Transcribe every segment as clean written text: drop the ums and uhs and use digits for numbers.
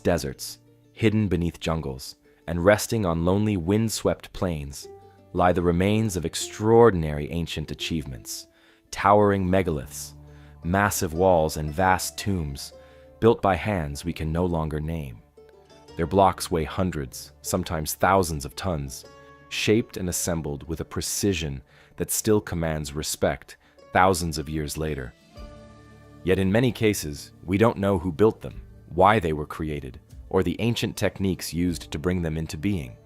vast deserts, hidden beneath jungles, and resting on lonely wind-swept plains, lie the remains of extraordinary ancient achievements, towering megaliths, massive walls and vast tombs, built by hands we can no longer name. Their blocks weigh hundreds, sometimes thousands of tons, shaped and assembled with a precision that still commands respect thousands of years later. Yet in many cases, we don't know who built them, why they were created, or the ancient techniques used to bring them into being.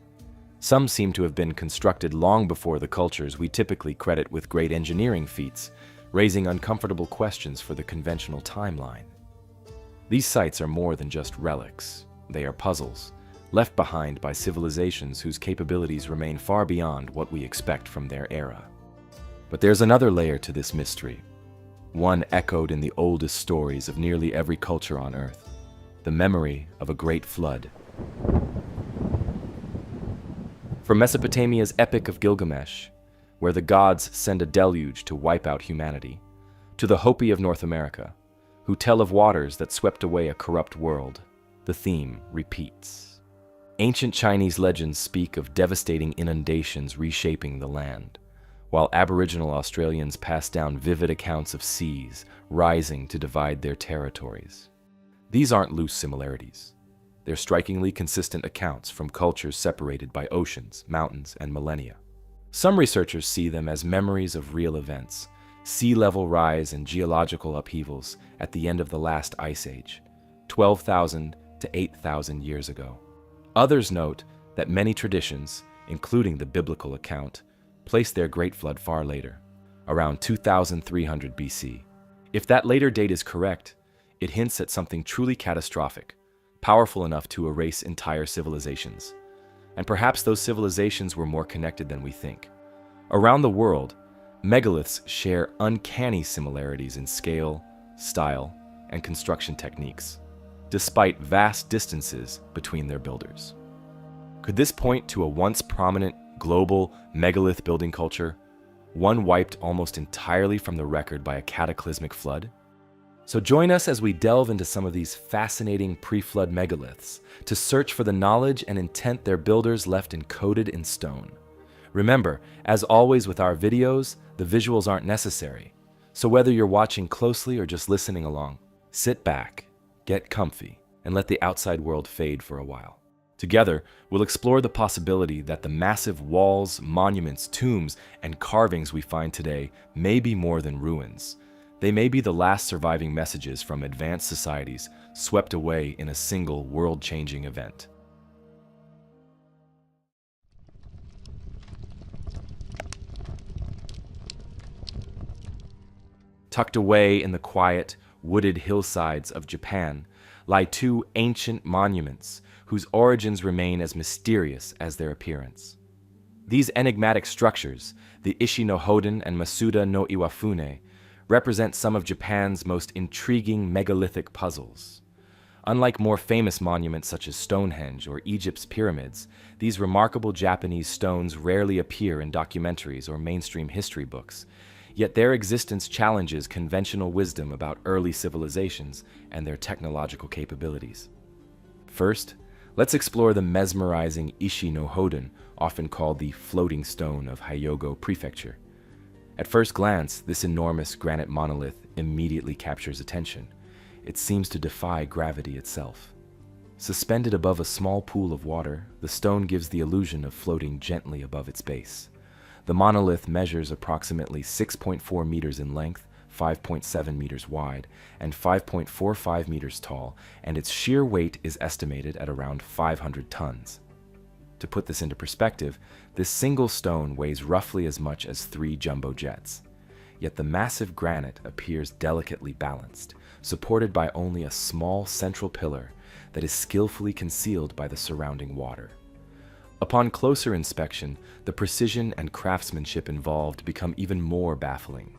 Some seem to have been constructed long before the cultures we typically credit with great engineering feats, raising uncomfortable questions for the conventional timeline. These sites are more than just relics. They are puzzles, left behind by civilizations whose capabilities remain far beyond what we expect from their era. But there's another layer to this mystery, one echoed in the oldest stories of nearly every culture on Earth, the memory of a great flood. From Mesopotamia's Epic of Gilgamesh, where the gods send a deluge to wipe out humanity, to the Hopi of North America, who tell of waters that swept away a corrupt world, the theme repeats. Ancient Chinese legends speak of devastating inundations reshaping the land, while Aboriginal Australians pass down vivid accounts of seas rising to divide their territories. These aren't loose similarities. They're strikingly consistent accounts from cultures separated by oceans, mountains, and millennia. Some researchers see them as memories of real events, sea level rise and geological upheavals at the end of the last ice age, 12,000 to 8,000 years ago. Others note that many traditions, including the biblical account, place their great flood far later, around 2300 BC. If that later date is correct, it hints at something truly catastrophic, powerful enough to erase entire civilizations. And perhaps those civilizations were more connected than we think. Around the world, megaliths share uncanny similarities in scale, style, and construction techniques, despite vast distances between their builders. Could this point to a once prominent global megalith building culture, one wiped almost entirely from the record by a cataclysmic flood? So join us as we delve into some of these fascinating pre-flood megaliths to search for the knowledge and intent their builders left encoded in stone. Remember, as always with our videos, the visuals aren't necessary. So whether you're watching closely or just listening along, sit back, get comfy, and let the outside world fade for a while. Together, we'll explore the possibility that the massive walls, monuments, tombs, and carvings we find today may be more than ruins. They may be the last surviving messages from advanced societies swept away in a single world-changing event. Tucked away in the quiet, wooded hillsides of Japan lie two ancient monuments whose origins remain as mysterious as their appearance. These enigmatic structures, the Ishi-no-Hoden and Masuda-no-Iwafune, represent some of Japan's most intriguing megalithic puzzles. Unlike more famous monuments such as Stonehenge or Egypt's pyramids, these remarkable Japanese stones rarely appear in documentaries or mainstream history books, yet their existence challenges conventional wisdom about early civilizations and their technological capabilities. First, let's explore the mesmerizing Ishi-no-Hoden, often called the floating stone of Hyogo Prefecture. At first glance, this enormous granite monolith immediately captures attention. It seems to defy gravity itself. Suspended above a small pool of water, the stone gives the illusion of floating gently above its base. The monolith measures approximately 6.4 meters in length, 5.7 meters wide, and 5.45 meters tall, and its sheer weight is estimated at around 500 tons. To put this into perspective, this single stone weighs roughly as much as 3 jumbo jets. Yet the massive granite appears delicately balanced, supported by only a small central pillar that is skillfully concealed by the surrounding water. Upon closer inspection, the precision and craftsmanship involved become even more baffling.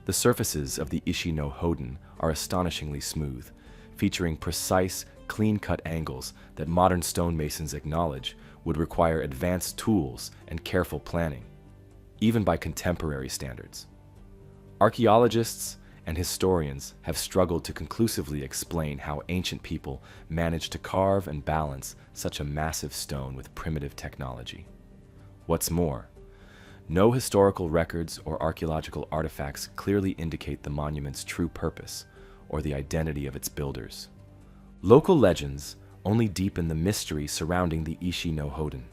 The surfaces of the Ishi-no-Hoden are astonishingly smooth, featuring precise, clean-cut angles that modern stonemasons acknowledge would require advanced tools and careful planning, even by contemporary standards. Archaeologists and historians have struggled to conclusively explain how ancient people managed to carve and balance such a massive stone with primitive technology. What's more, no historical records or archaeological artifacts clearly indicate the monument's true purpose or the identity of its builders. Local legends only deepen the mystery surrounding the Ishi-no-Hoden.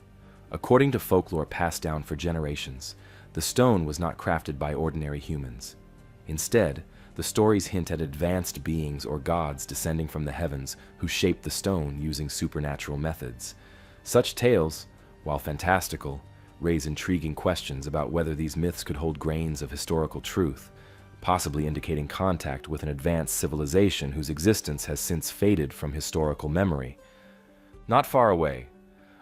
According to folklore passed down for generations, the stone was not crafted by ordinary humans. Instead, the stories hint at advanced beings or gods descending from the heavens who shaped the stone using supernatural methods. Such tales, while fantastical, raise intriguing questions about whether these myths could hold grains of historical truth, possibly indicating contact with an advanced civilization whose existence has since faded from historical memory. Not far away,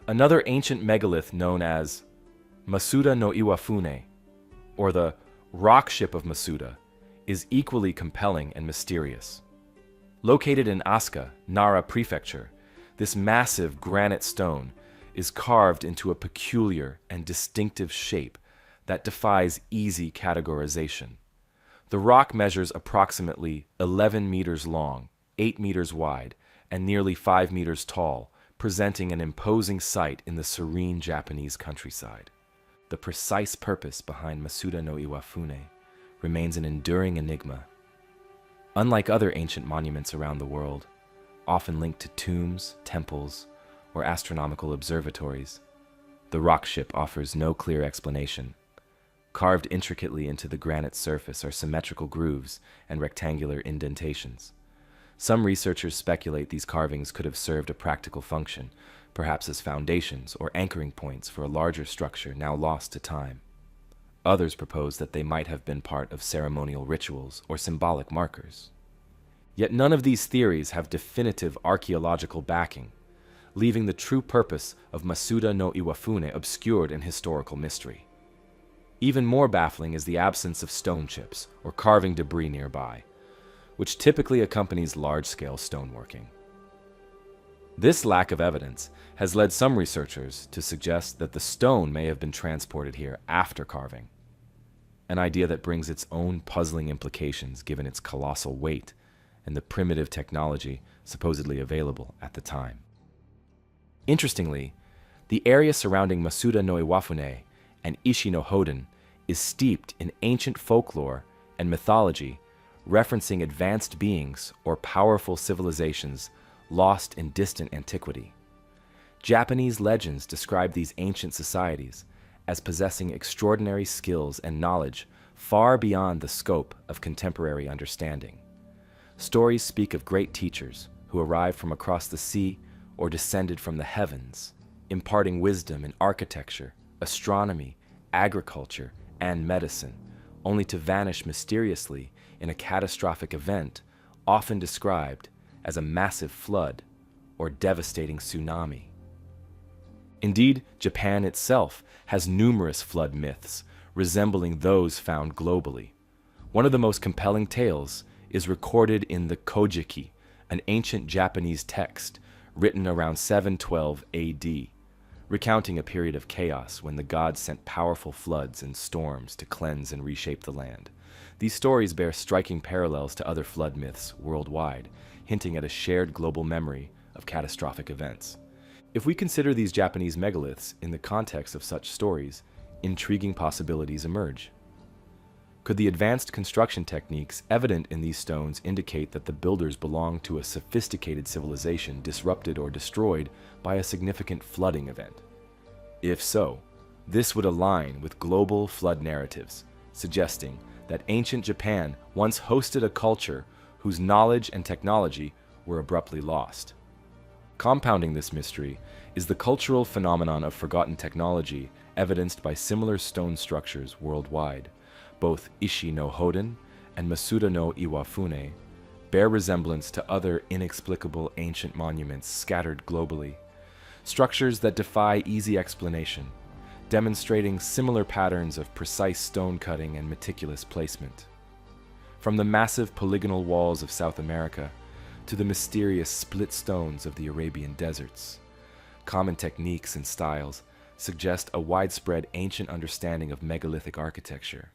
another ancient megalith known as Masuda-no-Iwafune, or the rock ship of Masuda, is equally compelling and mysterious. Located in Asuka, Nara Prefecture, this massive granite stone is carved into a peculiar and distinctive shape that defies easy categorization. The rock measures approximately 11 meters long, 8 meters wide, and nearly 5 meters tall, presenting an imposing sight in the serene Japanese countryside. The precise purpose behind Masuda-no-Iwafune remains an enduring enigma. Unlike other ancient monuments around the world, often linked to tombs, temples, or astronomical observatories, the rock ship offers no clear explanation. Carved intricately into the granite surface are symmetrical grooves and rectangular indentations. Some researchers speculate these carvings could have served a practical function, perhaps as foundations or anchoring points for a larger structure now lost to time. Others propose that they might have been part of ceremonial rituals or symbolic markers. Yet none of these theories have definitive archaeological backing, leaving the true purpose of Masuda-no-Iwafune obscured in historical mystery. Even more baffling is the absence of stone chips or carving debris nearby, which typically accompanies large-scale stoneworking. This lack of evidence has led some researchers to suggest that the stone may have been transported here after carving, an idea that brings its own puzzling implications given its colossal weight and the primitive technology supposedly available at the time. Interestingly, the area surrounding Masuda-no-Iwafune and Ishi-no-Hoden is steeped in ancient folklore and mythology referencing advanced beings or powerful civilizations lost in distant antiquity. Japanese legends describe these ancient societies as possessing extraordinary skills and knowledge far beyond the scope of contemporary understanding. Stories speak of great teachers who arrived from across the sea or descended from the heavens, imparting wisdom in architecture, astronomy, agriculture, and medicine, only to vanish mysteriously in a catastrophic event often described as a massive flood or devastating tsunami. Indeed, Japan itself has numerous flood myths resembling those found globally. One of the most compelling tales is recorded in the Kojiki, an ancient Japanese text written around 712 AD, recounting a period of chaos when the gods sent powerful floods and storms to cleanse and reshape the land. These stories bear striking parallels to other flood myths worldwide, hinting at a shared global memory of catastrophic events. If we consider these Japanese megaliths in the context of such stories, intriguing possibilities emerge. Could the advanced construction techniques evident in these stones indicate that the builders belonged to a sophisticated civilization disrupted or destroyed by a significant flooding event? If so, this would align with global flood narratives, suggesting that ancient Japan once hosted a culture whose knowledge and technology were abruptly lost. Compounding this mystery is the cultural phenomenon of forgotten technology evidenced by similar stone structures worldwide. Both Ishi-no-Hoden and Masuda-no-Iwafune bear resemblance to other inexplicable ancient monuments scattered globally, structures that defy easy explanation, demonstrating similar patterns of precise stone cutting and meticulous placement. From the massive polygonal walls of South America to the mysterious split stones of the Arabian deserts, common techniques and styles suggest a widespread ancient understanding of megalithic architecture.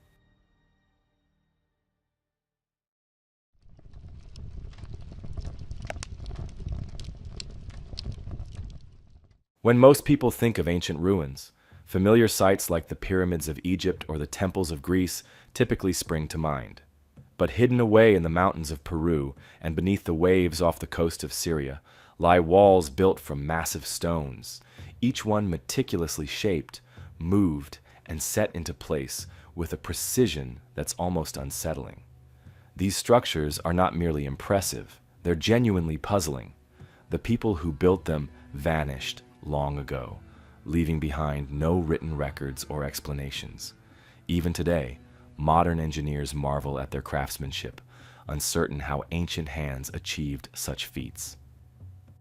When most people think of ancient ruins, familiar sites like the pyramids of Egypt or the temples of Greece typically spring to mind. But hidden away in the mountains of Peru and beneath the waves off the coast of Syria lie walls built from massive stones, each one meticulously shaped, moved, and set into place with a precision that's almost unsettling. These structures are not merely impressive, they're genuinely puzzling. The people who built them vanished long ago, leaving behind no written records or explanations. Even today, modern engineers marvel at their craftsmanship, uncertain how ancient hands achieved such feats.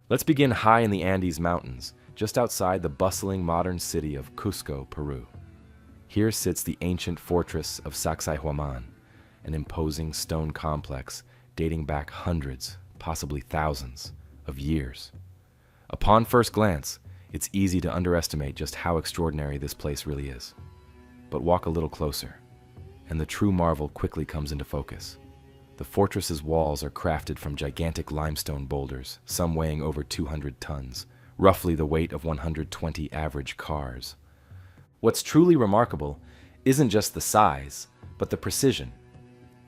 Let's begin high in the Andes Mountains, just outside the bustling modern city of Cusco, Peru. Here sits the ancient fortress of Sacsayhuaman, an imposing stone complex dating back hundreds, possibly thousands, of years. Upon first glance, it's easy to underestimate just how extraordinary this place really is. But walk a little closer, and the true marvel quickly comes into focus. The fortress's walls are crafted from gigantic limestone boulders, some weighing over 200 tons, roughly the weight of 120 average cars. What's truly remarkable isn't just the size, but the precision.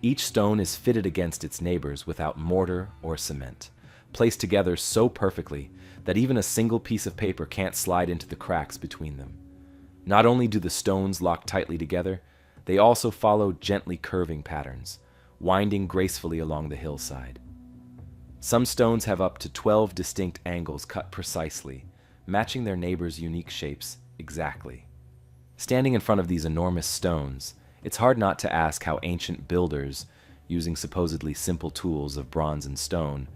Each stone is fitted against its neighbors without mortar or cement, placed together so perfectly that even a single piece of paper can't slide into the cracks between them. Not only do the stones lock tightly together, they also follow gently curving patterns, winding gracefully along the hillside. Some stones have up to 12 distinct angles cut precisely, matching their neighbors' unique shapes exactly. Standing in front of these enormous stones, it's hard not to ask how ancient builders, using supposedly simple tools of bronze and stone,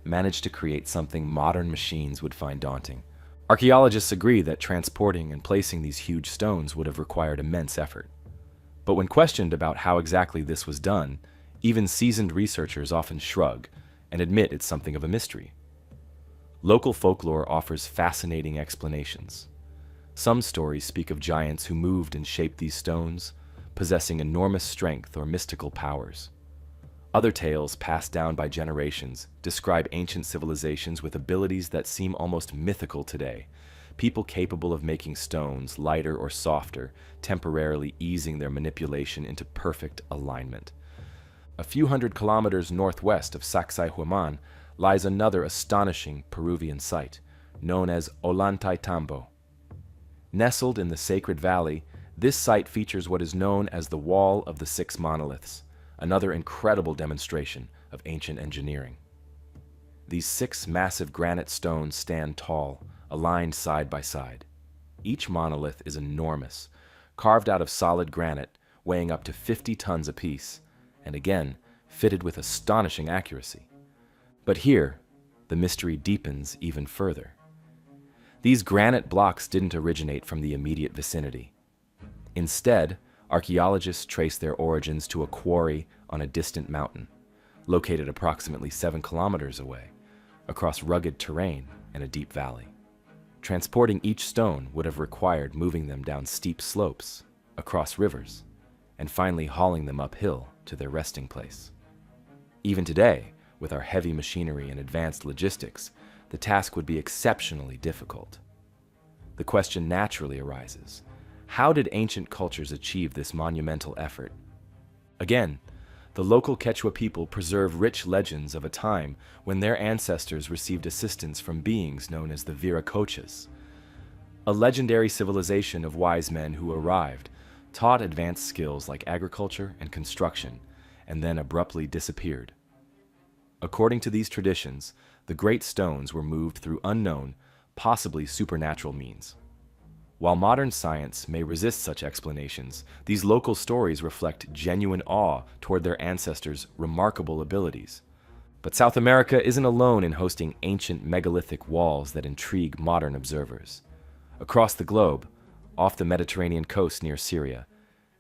managed to create something modern machines would find daunting. Archaeologists agree that transporting and placing these huge stones would have required immense effort. But when questioned about how exactly this was done, even seasoned researchers often shrug and admit it's something of a mystery. Local folklore offers fascinating explanations. Some stories speak of giants who moved and shaped these stones, possessing enormous strength or mystical powers. Other tales, passed down by generations, describe ancient civilizations with abilities that seem almost mythical today, people capable of making stones lighter or softer, temporarily easing their manipulation into perfect alignment. A few hundred kilometers northwest of Sacsayhuaman lies another astonishing Peruvian site, known as Ollantaytambo. Nestled in the sacred valley, this site features what is known as the Wall of the Six Monoliths, another incredible demonstration of ancient engineering. These 6 massive granite stones stand tall, aligned side by side. Each monolith is enormous, carved out of solid granite, weighing up to 50 tons apiece, and again, fitted with astonishing accuracy. But here, the mystery deepens even further. These granite blocks didn't originate from the immediate vicinity. Instead, archaeologists trace their origins to a quarry on a distant mountain, located approximately 7 kilometers away, across rugged terrain and a deep valley. Transporting each stone would have required moving them down steep slopes, across rivers, and finally hauling them uphill to their resting place. Even today, with our heavy machinery and advanced logistics, the task would be exceptionally difficult. The question naturally arises: how did ancient cultures achieve this monumental effort? Again, the local Quechua people preserve rich legends of a time when their ancestors received assistance from beings known as the Viracochas, a legendary civilization of wise men who arrived, taught advanced skills like agriculture and construction, and then abruptly disappeared. According to these traditions, the great stones were moved through unknown, possibly supernatural means. While modern science may resist such explanations, these local stories reflect genuine awe toward their ancestors' remarkable abilities. But South America isn't alone in hosting ancient megalithic walls that intrigue modern observers. Across the globe, off the Mediterranean coast near Syria,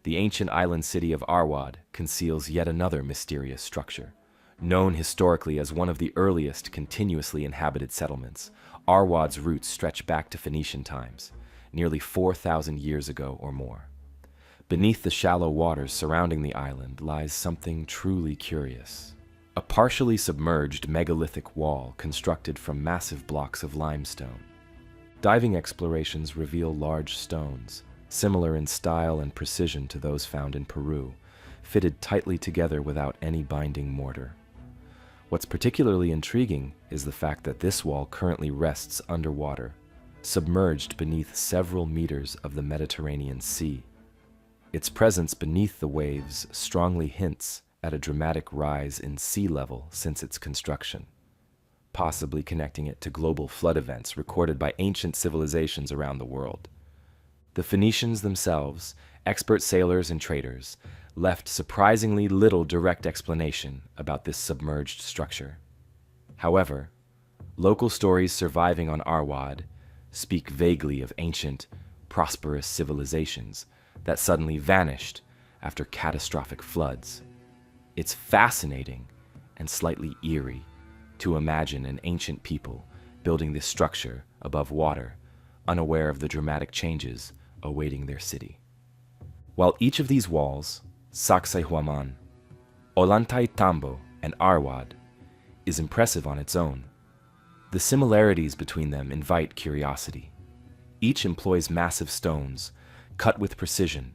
the ancient island city of Arwad conceals yet another mysterious structure. Known historically as one of the earliest continuously inhabited settlements, Arwad's roots stretch back to Phoenician times, nearly 4,000 years ago or more. Beneath the shallow waters surrounding the island lies something truly curious. A partially submerged megalithic wall constructed from massive blocks of limestone. Diving explorations reveal large stones, similar in style and precision to those found in Peru, fitted tightly together without any binding mortar. What's particularly intriguing is the fact that this wall currently rests underwater, submerged beneath several meters of the Mediterranean Sea. Its presence beneath the waves strongly hints at a dramatic rise in sea level since its construction, possibly connecting it to global flood events recorded by ancient civilizations around the world. The Phoenicians themselves, expert sailors and traders, left surprisingly little direct explanation about this submerged structure. However, local stories surviving on Arwad speak vaguely of ancient, prosperous civilizations that suddenly vanished after catastrophic floods. It's fascinating and slightly eerie to imagine an ancient people building this structure above water, unaware of the dramatic changes awaiting their city. While each of these walls, Sacsayhuaman, Ollantaytambo, and Arwad, is impressive on its own, the similarities between them invite curiosity. Each employs massive stones, cut with precision,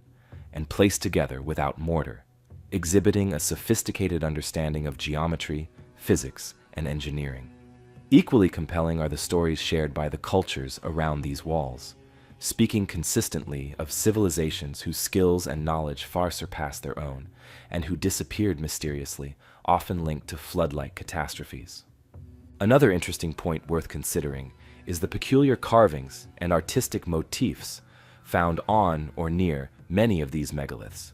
and placed together without mortar, exhibiting a sophisticated understanding of geometry, physics, and engineering. Equally compelling are the stories shared by the cultures around these walls, speaking consistently of civilizations whose skills and knowledge far surpass their own, and who disappeared mysteriously, often linked to flood-like catastrophes. Another interesting point worth considering is the peculiar carvings and artistic motifs found on or near many of these megaliths.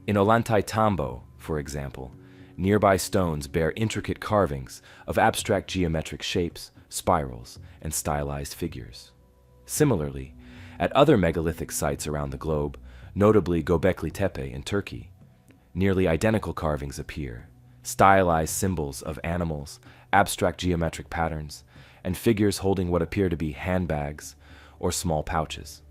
In Ollantaytambo, for example, nearby stones bear intricate carvings of abstract geometric shapes, spirals, and stylized figures. Similarly, at other megalithic sites around the globe, notably Gobekli Tepe in Turkey, nearly identical carvings appear, stylized symbols of animals, abstract geometric patterns, and figures holding what appear to be handbags or small pouches.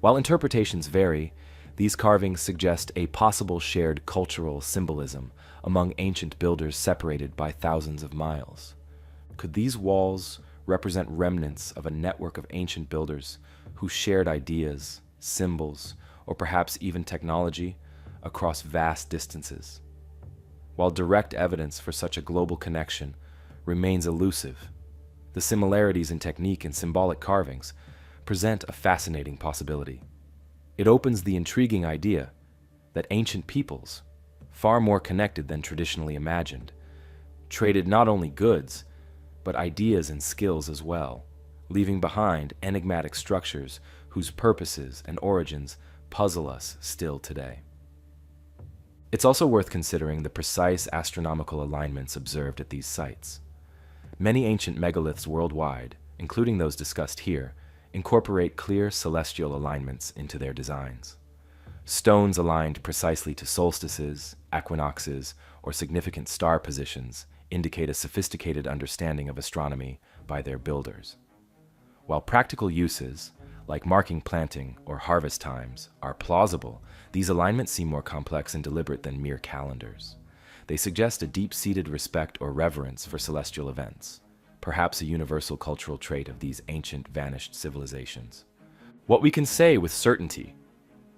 While interpretations vary, these carvings suggest a possible shared cultural symbolism among ancient builders separated by thousands of miles. Could these walls represent remnants of a network of ancient builders who shared ideas, symbols, or perhaps even technology across vast distances? While direct evidence for such a global connection remains elusive, the similarities in technique and symbolic carvings present a fascinating possibility. It opens the intriguing idea that ancient peoples, far more connected than traditionally imagined, traded not only goods, but ideas and skills as well, leaving behind enigmatic structures whose purposes and origins puzzle us still today. It's also worth considering the precise astronomical alignments observed at these sites. Many ancient megaliths worldwide, including those discussed here, incorporate clear celestial alignments into their designs. Stones aligned precisely to solstices, equinoxes, or significant star positions indicate a sophisticated understanding of astronomy by their builders. While practical uses, like marking planting or harvest times, are plausible, these alignments seem more complex and deliberate than mere calendars. They suggest a deep-seated respect or reverence for celestial events, perhaps a universal cultural trait of these ancient vanished civilizations. What we can say with certainty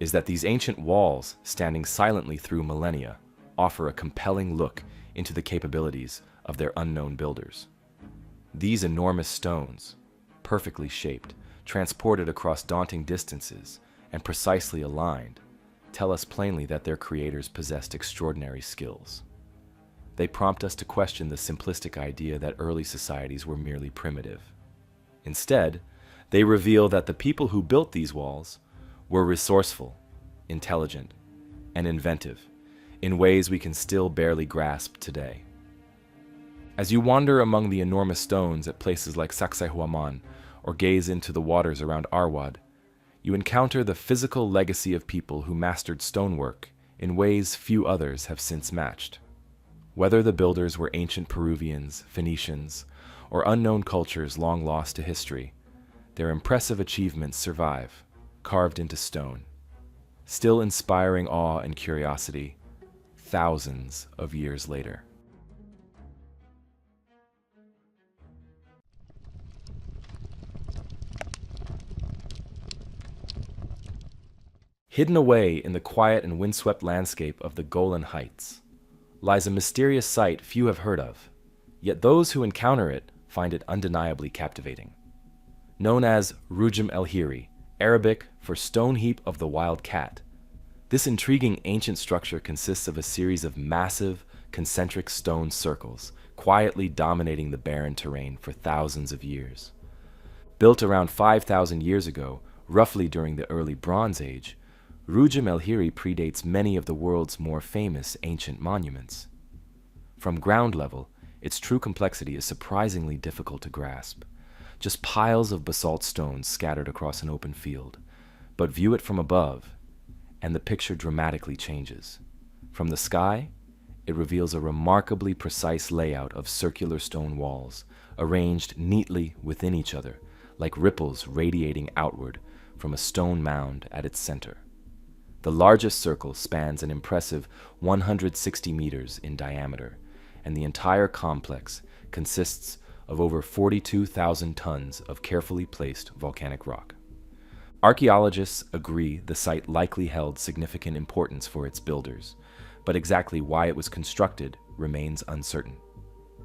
is that these ancient walls, standing silently through millennia, offer a compelling look into the capabilities of their unknown builders. These enormous stones, perfectly shaped, transported across daunting distances, and precisely aligned, tell us plainly that their creators possessed extraordinary skills. They prompt us to question the simplistic idea that early societies were merely primitive. Instead, they reveal that the people who built these walls were resourceful, intelligent, and inventive in ways we can still barely grasp today. As you wander among the enormous stones at places like Sacsayhuaman or gaze into the waters around Arwad, you encounter the physical legacy of people who mastered stonework in ways few others have since matched. Whether the builders were ancient Peruvians, Phoenicians, or unknown cultures long lost to history, their impressive achievements survive, carved into stone, still inspiring awe and curiosity thousands of years later. Hidden away in the quiet and windswept landscape of the Golan Heights lies a mysterious sight few have heard of, yet those who encounter it find it undeniably captivating. Known as Rujm el-Hiri, Arabic for stone heap of the wild cat, this intriguing ancient structure consists of a series of massive, concentric stone circles, quietly dominating the barren terrain for thousands of years. Built around 5,000 years ago, roughly during the early Bronze Age, Rujm el-Hiri predates many of the world's more famous ancient monuments. From ground level, its true complexity is surprisingly difficult to grasp. Just piles of basalt stones scattered across an open field. But view it from above, and the picture dramatically changes. From the sky, it reveals a remarkably precise layout of circular stone walls, arranged neatly within each other, like ripples radiating outward from a stone mound at its center. The largest circle spans an impressive 160 meters in diameter, and the entire complex consists of over 42,000 tons of carefully placed volcanic rock. Archaeologists agree the site likely held significant importance for its builders, but exactly why it was constructed remains uncertain.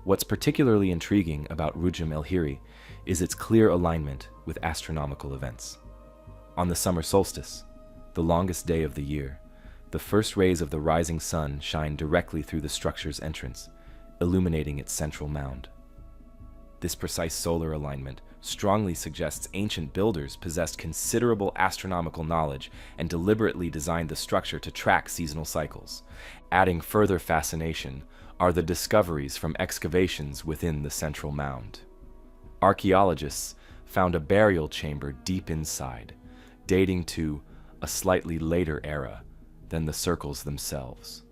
What's particularly intriguing about Rujm el-Hiri is its clear alignment with astronomical events. On the summer solstice, the longest day of the year, the first rays of the rising sun shine directly through the structure's entrance, illuminating its central mound. This precise solar alignment strongly suggests ancient builders possessed considerable astronomical knowledge and deliberately designed the structure to track seasonal cycles. Adding further fascination are the discoveries from excavations within the central mound. Archaeologists found a burial chamber deep inside, dating to a slightly later era than the circles themselves.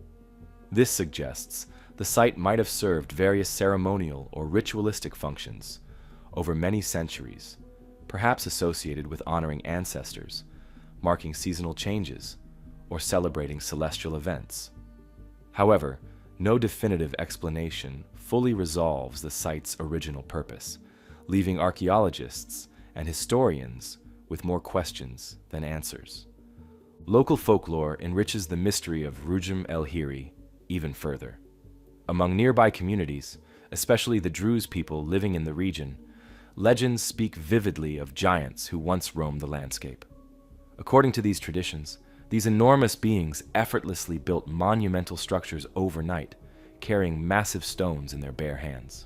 This suggests the site might have served various ceremonial or ritualistic functions over many centuries, perhaps associated with honoring ancestors, marking seasonal changes, or celebrating celestial events. However, no definitive explanation fully resolves the site's original purpose, leaving archaeologists and historians with more questions than answers. Local folklore enriches the mystery of Rujm el-Hiri even further. Among nearby communities, especially the Druze people living in the region, legends speak vividly of giants who once roamed the landscape. According to these traditions, these enormous beings effortlessly built monumental structures overnight, carrying massive stones in their bare hands.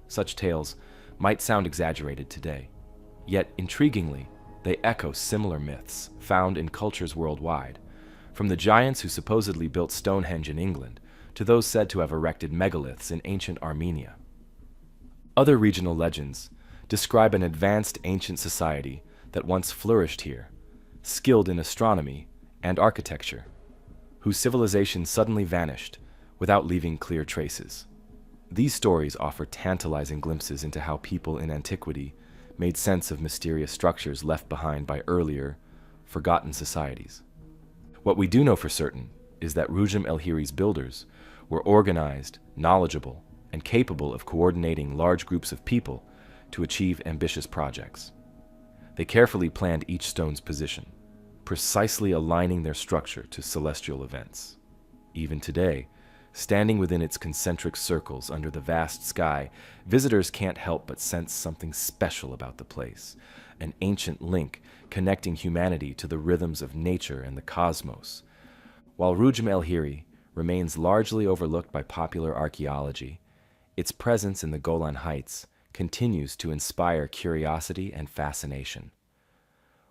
Such tales might sound exaggerated today, yet intriguingly, they echo similar myths found in cultures worldwide, from the giants who supposedly built Stonehenge in England to those said to have erected megaliths in ancient Armenia. Other regional legends describe an advanced ancient society that once flourished here, skilled in astronomy and architecture, whose civilization suddenly vanished without leaving clear traces. These stories offer tantalizing glimpses into how people in antiquity made sense of mysterious structures left behind by earlier, forgotten societies. What we do know for certain is that Rujm el-Hiri's builders were organized, knowledgeable, and capable of coordinating large groups of people to achieve ambitious projects. They carefully planned each stone's position, precisely aligning their structure to celestial events. Even today, standing within its concentric circles under the vast sky, visitors can't help but sense something special about the place, an ancient link connecting humanity to the rhythms of nature and the cosmos. While Rujm el-Hiri remains largely overlooked by popular archaeology, its presence in the Golan Heights continues to inspire curiosity and fascination.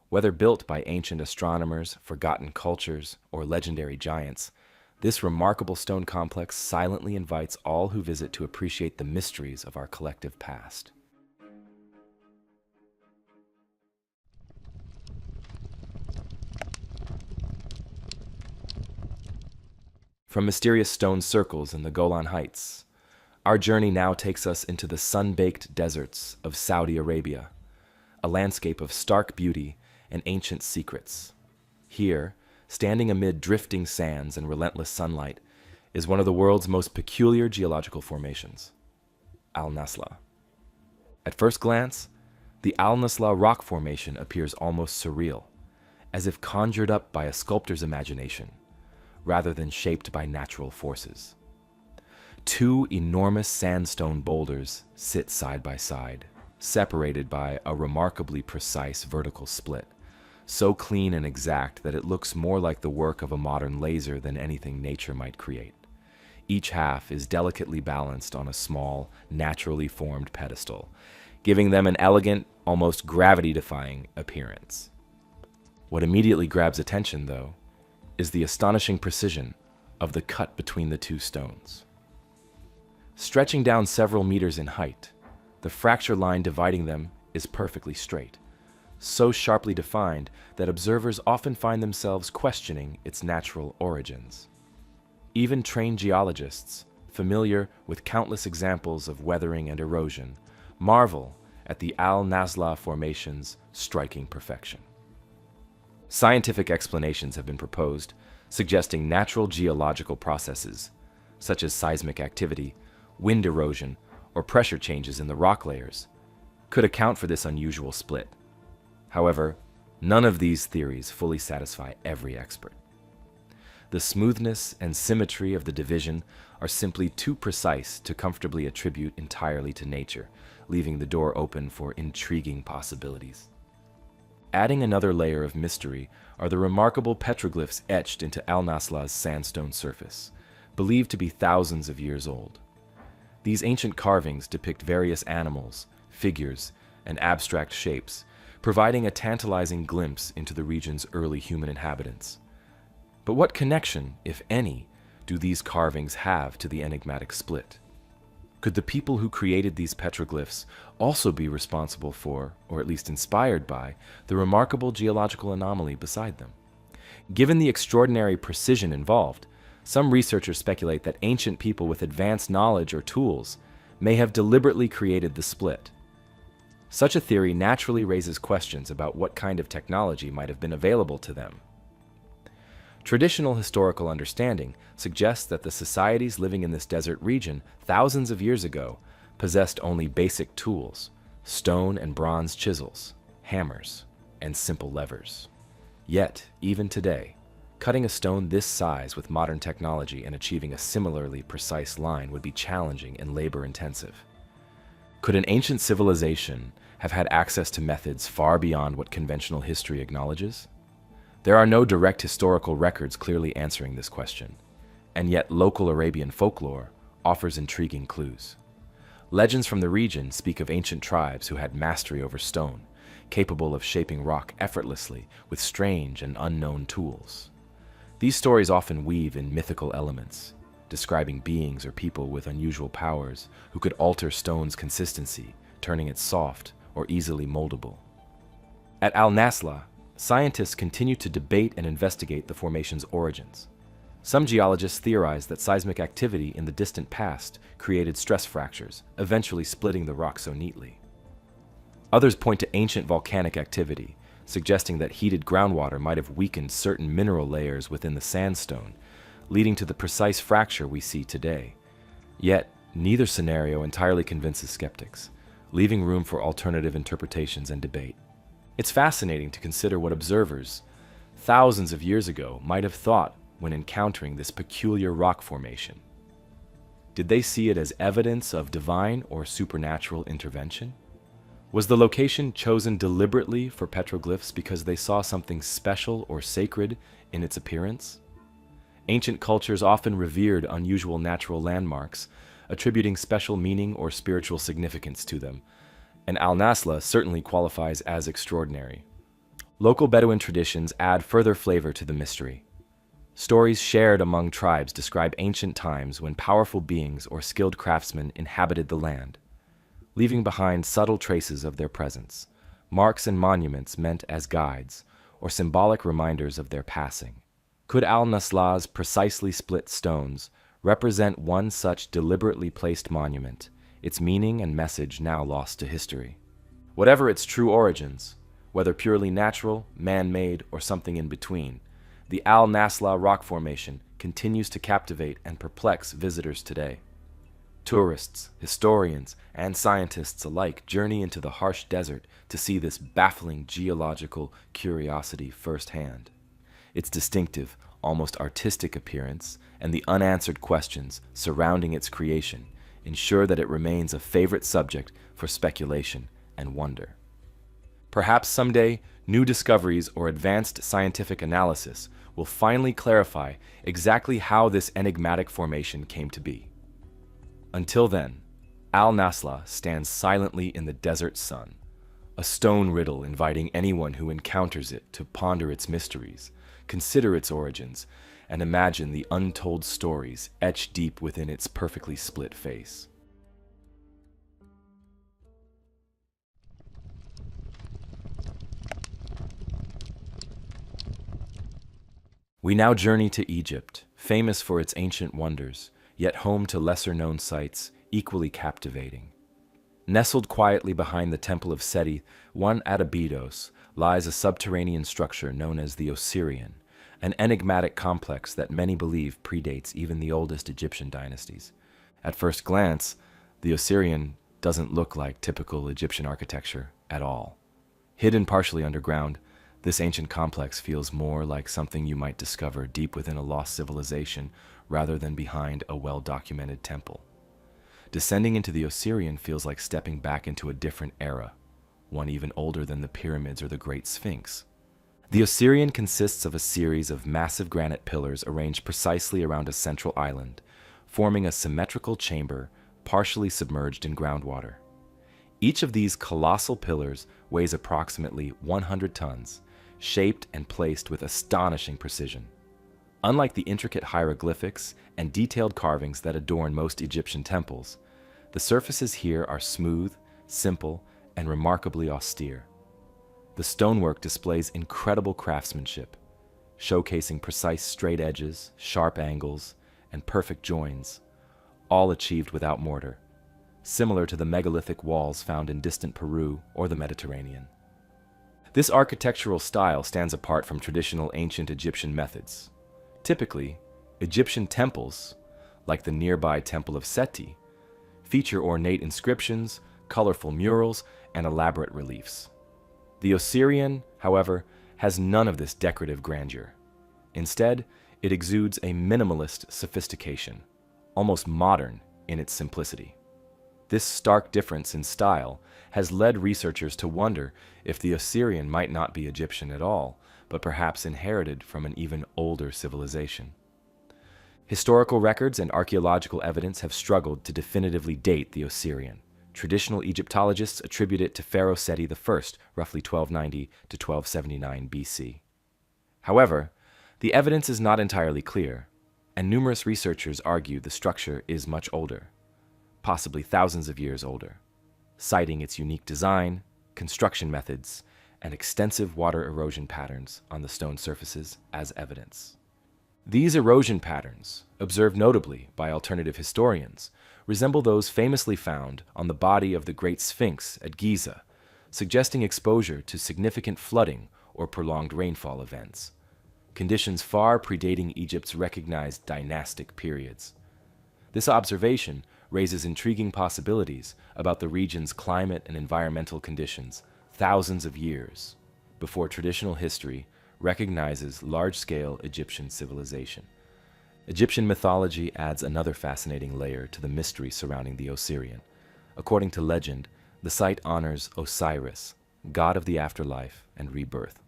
Whether built by ancient astronomers, forgotten cultures, or legendary giants, this remarkable stone complex silently invites all who visit to appreciate the mysteries of our collective past. From mysterious stone circles in the Golan Heights, our journey now takes us into the sun-baked deserts of Saudi Arabia, a landscape of stark beauty and ancient secrets. Here, standing amid drifting sands and relentless sunlight, is one of the world's most peculiar geological formations, Naslaa. At first glance, the Naslaa rock formation appears almost surreal, as if conjured up by a sculptor's imagination, rather than shaped by natural forces. Two enormous sandstone boulders sit side by side, separated by a remarkably precise vertical split, so clean and exact that it looks more like the work of a modern laser than anything nature might create. Each half is delicately balanced on a small, naturally formed pedestal, giving them an elegant, almost gravity-defying appearance. What immediately grabs attention, though, is the astonishing precision of the cut between the two stones. Stretching down several meters in height, the fracture line dividing them is perfectly straight, so sharply defined that observers often find themselves questioning its natural origins. Even trained geologists, familiar with countless examples of weathering and erosion, marvel at the Naslaa formation's striking perfection. Scientific explanations have been proposed, suggesting natural geological processes, such as seismic activity, wind erosion, or pressure changes in the rock layers, could account for this unusual split. However, none of these theories fully satisfy every expert. The smoothness and symmetry of the division are simply too precise to comfortably attribute entirely to nature, leaving the door open for intriguing possibilities. Adding another layer of mystery are the remarkable petroglyphs etched into Naslaa's sandstone surface, believed to be thousands of years old. These ancient carvings depict various animals, figures, and abstract shapes, providing a tantalizing glimpse into the region's early human inhabitants. But what connection, if any, do these carvings have to the enigmatic split? Could the people who created these petroglyphs also be responsible for, or at least inspired by, the remarkable geological anomaly beside them? Given the extraordinary precision involved, some researchers speculate that ancient people with advanced knowledge or tools may have deliberately created the split. Such a theory naturally raises questions about what kind of technology might have been available to them. Traditional historical understanding suggests that the societies living in this desert region thousands of years ago possessed only basic tools, stone and bronze chisels, hammers, and simple levers. Yet, even today, cutting a stone this size with modern technology and achieving a similarly precise line would be challenging and labor-intensive. Could an ancient civilization have had access to methods far beyond what conventional history acknowledges? There are no direct historical records clearly answering this question, and yet local Arabian folklore offers intriguing clues. Legends from the region speak of ancient tribes who had mastery over stone, capable of shaping rock effortlessly with strange and unknown tools. These stories often weave in mythical elements, describing beings or people with unusual powers who could alter stone's consistency, turning it soft or easily moldable. At Naslaa, scientists continue to debate and investigate the formation's origins. Some geologists theorize that seismic activity in the distant past created stress fractures, eventually splitting the rock so neatly. Others point to ancient volcanic activity, suggesting that heated groundwater might have weakened certain mineral layers within the sandstone, leading to the precise fracture we see today. Yet, neither scenario entirely convinces skeptics, leaving room for alternative interpretations and debate. It's fascinating to consider what observers, thousands of years ago, might have thought when encountering this peculiar rock formation. Did they see it as evidence of divine or supernatural intervention? Was the location chosen deliberately for petroglyphs because they saw something special or sacred in its appearance? Ancient cultures often revered unusual natural landmarks, attributing special meaning or spiritual significance to them, and Naslaa certainly qualifies as extraordinary. Local Bedouin traditions add further flavor to the mystery. Stories shared among tribes describe ancient times when powerful beings or skilled craftsmen inhabited the land, leaving behind subtle traces of their presence, marks and monuments meant as guides or symbolic reminders of their passing. Could Naslaa's precisely split stones represent one such deliberately placed monument, its meaning and message now lost to history? Whatever its true origins, whether purely natural, man-made, or something in between, the Naslaa rock formation continues to captivate and perplex visitors today. Tourists, historians, and scientists alike journey into the harsh desert to see this baffling geological curiosity firsthand. Its distinctive, almost artistic appearance and the unanswered questions surrounding its creation ensure that it remains a favorite subject for speculation and wonder. Perhaps someday, new discoveries or advanced scientific analysis will finally clarify exactly how this enigmatic formation came to be. Until then, Naslaa stands silently in the desert sun, a stone riddle inviting anyone who encounters it to ponder its mysteries, consider its origins, and imagine the untold stories etched deep within its perfectly split face. We now journey to Egypt, famous for its ancient wonders, yet home to lesser-known sites equally captivating. Nestled quietly behind the Temple of Seti, one at Abydos, lies a subterranean structure known as the Osirion, an enigmatic complex that many believe predates even the oldest Egyptian dynasties. At first glance, the Osirion doesn't look like typical Egyptian architecture at all. Hidden partially underground, this ancient complex feels more like something you might discover deep within a lost civilization rather than behind a well-documented temple. Descending into the Osirion feels like stepping back into a different era, one even older than the pyramids or the Great Sphinx. The Osirion consists of a series of massive granite pillars arranged precisely around a central island, forming a symmetrical chamber partially submerged in groundwater. Each of these colossal pillars weighs approximately 100 tons, shaped and placed with astonishing precision. Unlike the intricate hieroglyphics and detailed carvings that adorn most Egyptian temples, the surfaces here are smooth, simple, and remarkably austere. The stonework displays incredible craftsmanship, showcasing precise straight edges, sharp angles, and perfect joins, all achieved without mortar, similar to the megalithic walls found in distant Peru or the Mediterranean. This architectural style stands apart from traditional ancient Egyptian methods. Typically, Egyptian temples, like the nearby Temple of Seti, feature ornate inscriptions, colorful murals, and elaborate reliefs. The Osirion, however, has none of this decorative grandeur. Instead, it exudes a minimalist sophistication, almost modern in its simplicity. This stark difference in style has led researchers to wonder if the Osirion might not be Egyptian at all, but perhaps inherited from an even older civilization. Historical records and archaeological evidence have struggled to definitively date the Osirion. Traditional Egyptologists attribute it to Pharaoh Seti I, roughly 1290 to 1279 BC. However, the evidence is not entirely clear, and numerous researchers argue the structure is much older, possibly thousands of years older, citing its unique design, construction methods, and extensive water erosion patterns on the stone surfaces as evidence. These erosion patterns, observed notably by alternative historians, resemble those famously found on the body of the Great Sphinx at Giza, suggesting exposure to significant flooding or prolonged rainfall events, conditions far predating Egypt's recognized dynastic periods. This observation raises intriguing possibilities about the region's climate and environmental conditions thousands of years before traditional history recognizes large-scale Egyptian civilization. Egyptian mythology adds another fascinating layer to the mystery surrounding the Osirion. According to legend, the site honors Osiris, god of the afterlife and rebirth,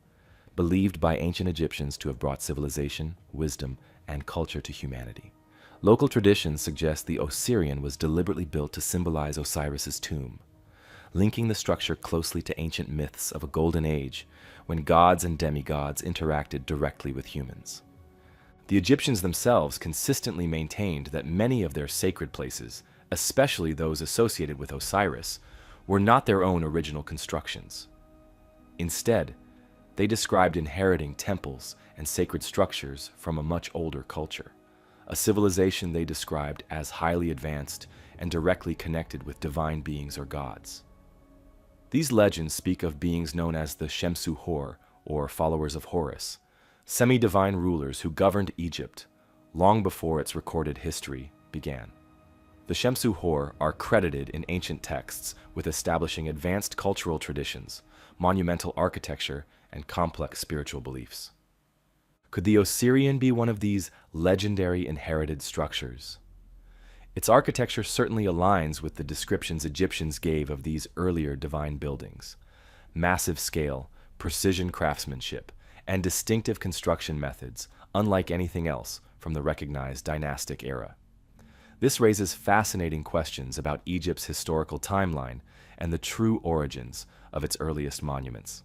believed by ancient Egyptians to have brought civilization, wisdom, and culture to humanity. Local traditions suggest the Osirion was deliberately built to symbolize Osiris's tomb, linking the structure closely to ancient myths of a golden age when gods and demigods interacted directly with humans. The Egyptians themselves consistently maintained that many of their sacred places, especially those associated with Osiris, were not their own original constructions. Instead, they described inheriting temples and sacred structures from a much older culture, a civilization they described as highly advanced and directly connected with divine beings or gods. These legends speak of beings known as the Shemsu Hor, or followers of Horus, semi-divine rulers who governed Egypt long before its recorded history began. The Shemsu Hor are credited in ancient texts with establishing advanced cultural traditions, monumental architecture, and complex spiritual beliefs. Could the Osirion be one of these legendary inherited structures? Its architecture certainly aligns with the descriptions Egyptians gave of these earlier divine buildings. Massive scale, precision craftsmanship, and distinctive construction methods, unlike anything else from the recognized dynastic era. This raises fascinating questions about Egypt's historical timeline and the true origins of its earliest monuments.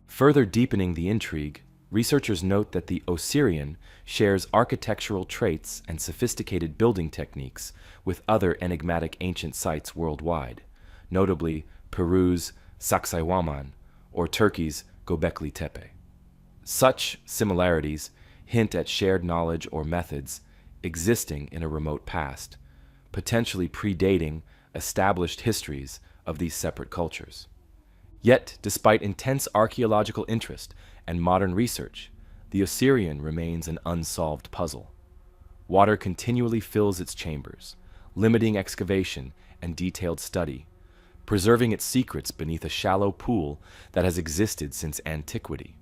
Further deepening the intrigue, researchers note that the Osirion shares architectural traits and sophisticated building techniques with other enigmatic ancient sites worldwide, notably Peru's Sacsayhuaman or Turkey's Gobekli Tepe. Such similarities hint at shared knowledge or methods existing in a remote past, potentially predating established histories of these separate cultures. Yet, despite intense archaeological interest and modern research, the Osirion remains an unsolved puzzle. Water continually fills its chambers, limiting excavation and detailed study, preserving its secrets beneath a shallow pool that has existed since antiquity.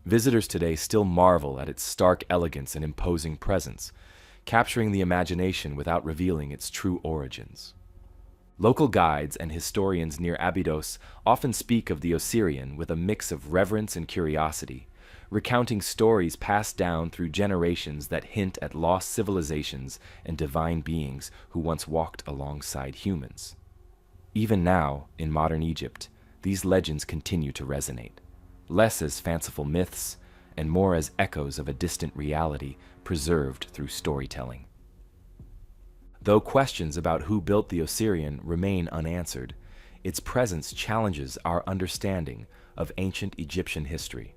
Visitors today still marvel at its stark elegance and imposing presence, capturing the imagination without revealing its true origins. Local guides and historians near Abydos often speak of the Osirion with a mix of reverence and curiosity, recounting stories passed down through generations that hint at lost civilizations and divine beings who once walked alongside humans. Even now, in modern Egypt, these legends continue to resonate, less as fanciful myths and more as echoes of a distant reality preserved through storytelling. Though questions about who built the Osirion remain unanswered, its presence challenges our understanding of ancient Egyptian history.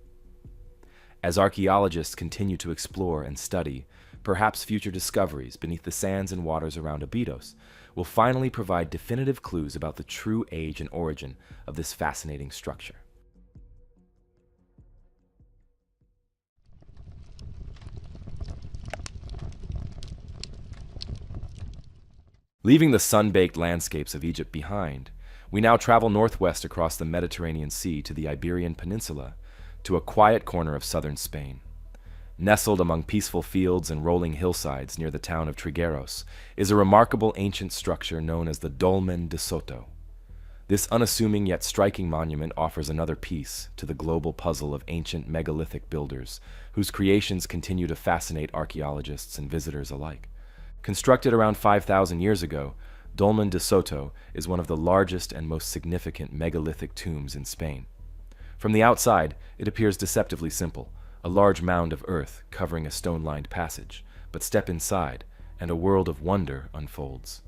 As archaeologists continue to explore and study, perhaps future discoveries beneath the sands and waters around Abydos will finally provide definitive clues about the true age and origin of this fascinating structure. Leaving the sun-baked landscapes of Egypt behind, we now travel northwest across the Mediterranean Sea to the Iberian Peninsula, to a quiet corner of southern Spain. Nestled among peaceful fields and rolling hillsides near the town of Trigueros is a remarkable ancient structure known as the Dolmen de Soto. This unassuming yet striking monument offers another piece to the global puzzle of ancient megalithic builders, whose creations continue to fascinate archaeologists and visitors alike. Constructed around 5,000 years ago, Dolmen de Soto is one of the largest and most significant megalithic tombs in Spain. From the outside, it appears deceptively simple, a large mound of earth covering a stone-lined passage, but step inside, and a world of wonder unfolds.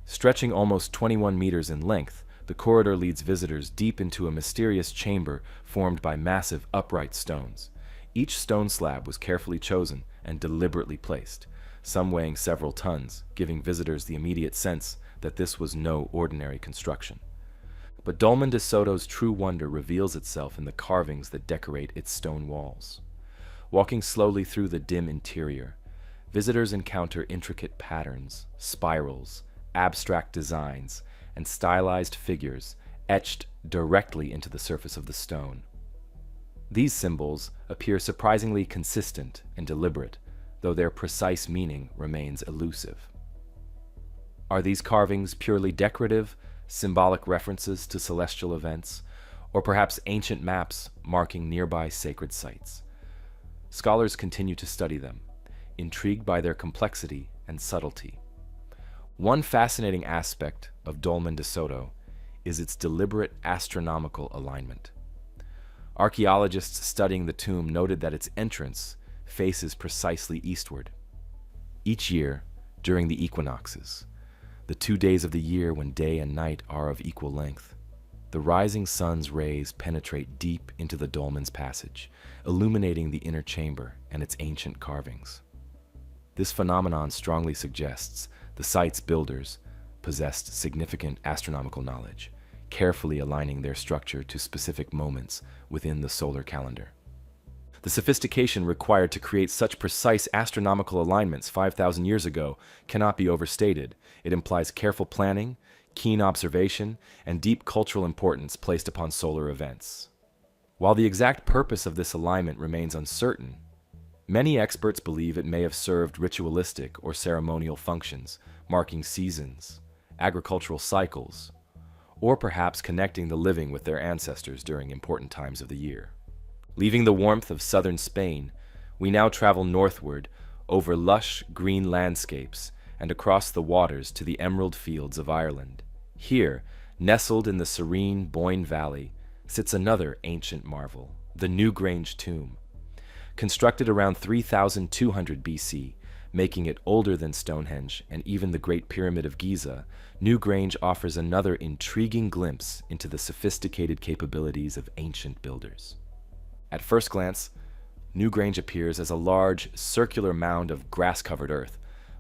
Stretching almost 21 meters in length, the corridor leads visitors deep into a mysterious chamber formed by massive upright stones. Each stone slab was carefully chosen and deliberately placed, some weighing several tons, giving visitors the immediate sense that this was no ordinary construction. But Dolmen de Soto's true wonder reveals itself in the carvings that decorate its stone walls. Walking slowly through the dim interior, visitors encounter intricate patterns, spirals, abstract designs, and stylized figures etched directly into the surface of the stone. These symbols appear surprisingly consistent and deliberate, though their precise meaning remains elusive. Are these carvings purely decorative, symbolic references to celestial events, or perhaps ancient maps marking nearby sacred sites? Scholars continue to study them, intrigued by their complexity and subtlety. One fascinating aspect of Dolmen de Soto is its deliberate astronomical alignment. Archaeologists studying the tomb noted that its entrance faces precisely eastward. Each year, during the equinoxes, the 2 days of the year when day and night are of equal length, the rising sun's rays penetrate deep into the dolmen's passage, illuminating the inner chamber and its ancient carvings. This phenomenon strongly suggests the site's builders possessed significant astronomical knowledge, carefully aligning their structure to specific moments within the solar calendar. The sophistication required to create such precise astronomical alignments 5,000 years ago cannot be overstated. It implies careful planning, keen observation, and deep cultural importance placed upon solar events. While the exact purpose of this alignment remains uncertain, many experts believe it may have served ritualistic or ceremonial functions, marking seasons, agricultural cycles, or perhaps connecting the living with their ancestors during important times of the year. Leaving the warmth of southern Spain, we now travel northward over lush green landscapes and across the waters to the emerald fields of Ireland. Here, nestled in the serene Boyne Valley, sits another ancient marvel, the Newgrange tomb. Constructed around 3200 BC, making it older than Stonehenge and even the Great Pyramid of Giza, Newgrange offers another intriguing glimpse into the sophisticated capabilities of ancient builders. At first glance, Newgrange appears as a large, circular mound of grass-covered earth,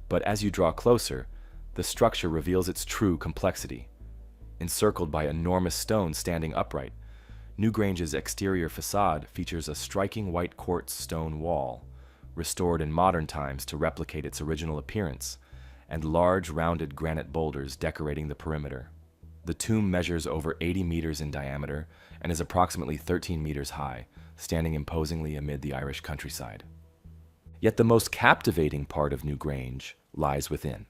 but as you draw closer, the structure reveals its true complexity. Encircled by enormous stones standing upright, Newgrange's exterior facade features a striking white quartz stone wall, restored in modern times to replicate its original appearance, and large, rounded granite boulders decorating the perimeter. The tomb measures over 80 meters in diameter and is approximately 13 meters high, standing imposingly amid the Irish countryside. Yet the most captivating part of Newgrange lies within.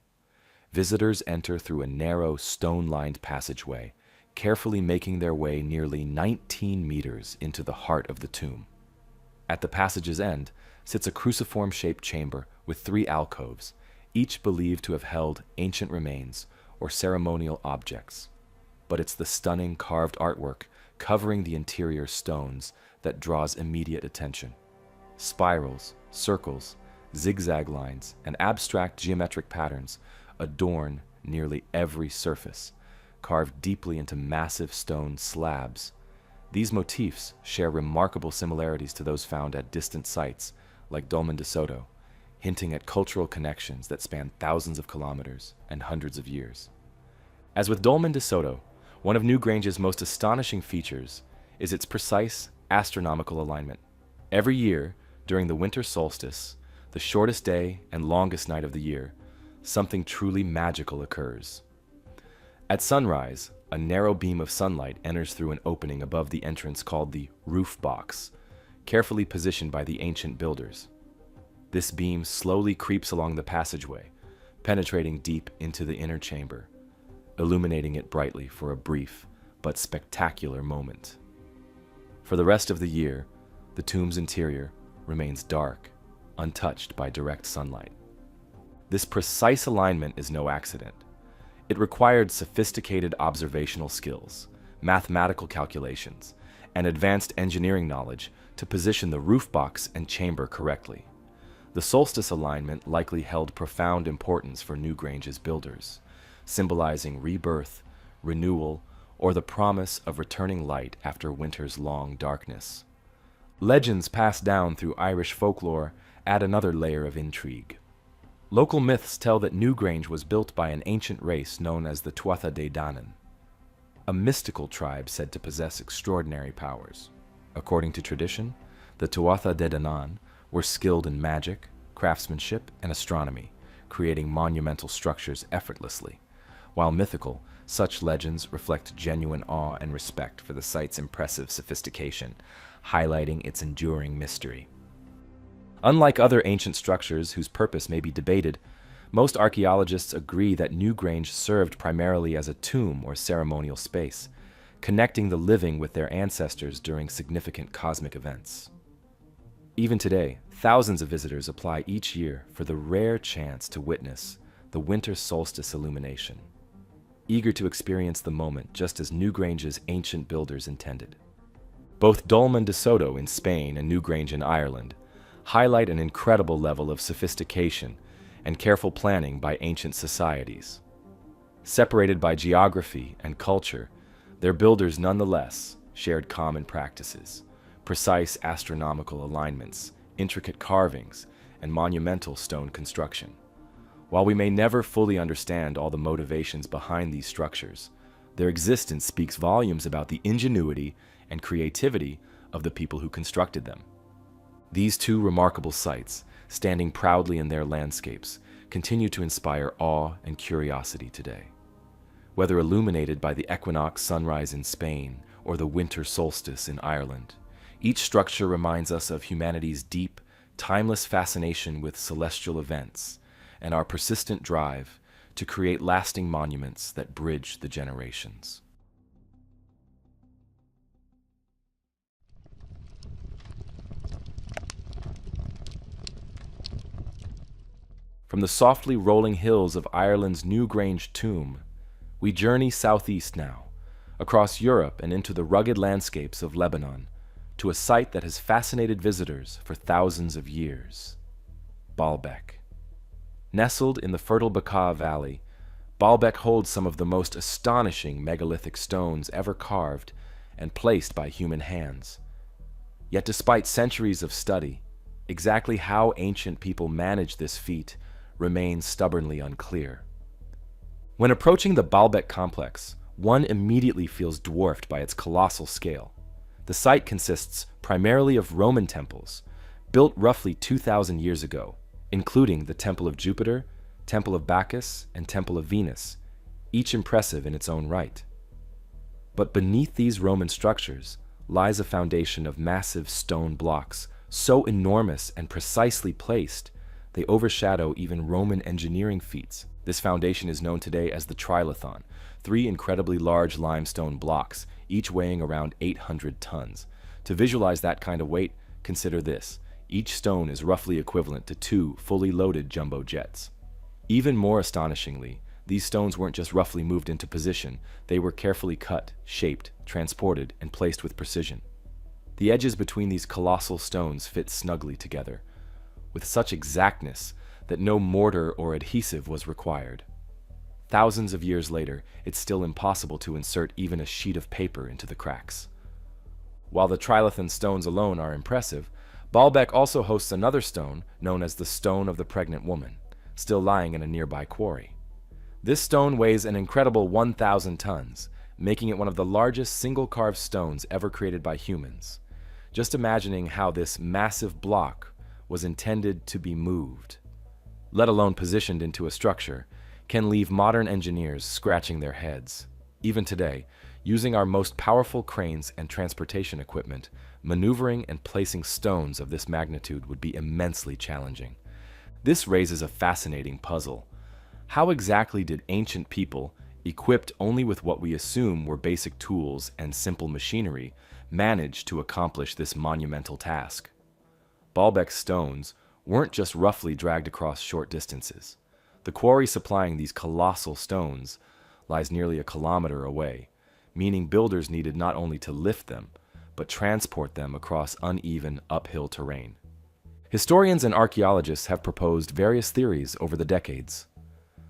Visitors enter through a narrow, stone-lined passageway, carefully making their way nearly 19 meters into the heart of the tomb. At the passage's end sits a cruciform-shaped chamber with 3 alcoves, each believed to have held ancient remains or ceremonial objects. But it's the stunning carved artwork covering the interior stones that draws immediate attention. Spirals, circles, zigzag lines, and abstract geometric patterns adorn nearly every surface, carved deeply into massive stone slabs. These motifs share remarkable similarities to those found at distant sites like Dolmen de Soto, hinting at cultural connections that span thousands of kilometers and hundreds of years. As with Dolmen de Soto, one of Newgrange's most astonishing features is its precise astronomical alignment. Every year, during the winter solstice, the shortest day and longest night of the year, something truly magical occurs. At sunrise, a narrow beam of sunlight enters through an opening above the entrance called the roof box, carefully positioned by the ancient builders. This beam slowly creeps along the passageway, penetrating deep into the inner chamber, illuminating it brightly for a brief but spectacular moment. For the rest of the year, the tomb's interior remains dark, untouched by direct sunlight. This precise alignment is no accident. It required sophisticated observational skills, mathematical calculations, and advanced engineering knowledge to position the roof box and chamber correctly. The solstice alignment likely held profound importance for Newgrange's builders, symbolizing rebirth, renewal, or the promise of returning light after winter's long darkness. Legends passed down through Irish folklore add another layer of intrigue. Local myths tell that Newgrange was built by an ancient race known as the Tuatha De Danann, a mystical tribe said to possess extraordinary powers. According to tradition, the Tuatha De Danann were skilled in magic, craftsmanship, and astronomy, creating monumental structures effortlessly. While mythical, such legends reflect genuine awe and respect for the site's impressive sophistication, highlighting its enduring mystery. Unlike other ancient structures whose purpose may be debated, most archaeologists agree that Newgrange served primarily as a tomb or ceremonial space, connecting the living with their ancestors during significant cosmic events. Even today, thousands of visitors apply each year for the rare chance to witness the winter solstice illumination, eager to experience the moment just as Newgrange's ancient builders intended. Both Dolmen de Soto in Spain and Newgrange in Ireland highlight an incredible level of sophistication and careful planning by ancient societies. Separated by geography and culture, their builders nonetheless shared common practices, precise astronomical alignments, intricate carvings, and monumental stone construction. While we may never fully understand all the motivations behind these structures, their existence speaks volumes about the ingenuity and creativity of the people who constructed them. These two remarkable sites, standing proudly in their landscapes, continue to inspire awe and curiosity today. Whether illuminated by the equinox sunrise in Spain or the winter solstice in Ireland, each structure reminds us of humanity's deep, timeless fascination with celestial events and our persistent drive to create lasting monuments that bridge the generations. From the softly rolling hills of Ireland's Newgrange tomb, we journey southeast now, across Europe and into the rugged landscapes of Lebanon, to a site that has fascinated visitors for thousands of years: Baalbek. Nestled in the fertile Bekaa Valley, Baalbek holds some of the most astonishing megalithic stones ever carved and placed by human hands. Yet despite centuries of study, exactly how ancient people managed this feat remains stubbornly unclear. When approaching the Baalbek complex, one immediately feels dwarfed by its colossal scale. The site consists primarily of Roman temples, built roughly 2,000 years ago, including the Temple of Jupiter, Temple of Bacchus, and Temple of Venus, each impressive in its own right. But beneath these Roman structures lies a foundation of massive stone blocks, so enormous and precisely placed they overshadow even Roman engineering feats. This foundation is known today as the Trilithon, three incredibly large limestone blocks, each weighing around 800 tons. To visualize that kind of weight, consider this: each stone is roughly equivalent to two fully loaded jumbo jets. Even more astonishingly, these stones weren't just roughly moved into position, they were carefully cut, shaped, transported, and placed with precision. The edges between these colossal stones fit snugly together, with such exactness that no mortar or adhesive was required. Thousands of years later, it's still impossible to insert even a sheet of paper into the cracks. While the Trilithon stones alone are impressive, Baalbek also hosts another stone known as the Stone of the Pregnant Woman, still lying in a nearby quarry. This stone weighs an incredible 1,000 tons, making it one of the largest single-carved stones ever created by humans. Just imagining how this massive block was intended to be moved, let alone positioned into a structure, can leave modern engineers scratching their heads. Even today, using our most powerful cranes and transportation equipment, maneuvering and placing stones of this magnitude would be immensely challenging. This raises a fascinating puzzle. How exactly did ancient people, equipped only with what we assume were basic tools and simple machinery, manage to accomplish this monumental task? Baalbek's stones weren't just roughly dragged across short distances. The quarry supplying these colossal stones lies nearly a kilometer away, meaning builders needed not only to lift them, but transport them across uneven uphill terrain. Historians and archaeologists have proposed various theories over the decades.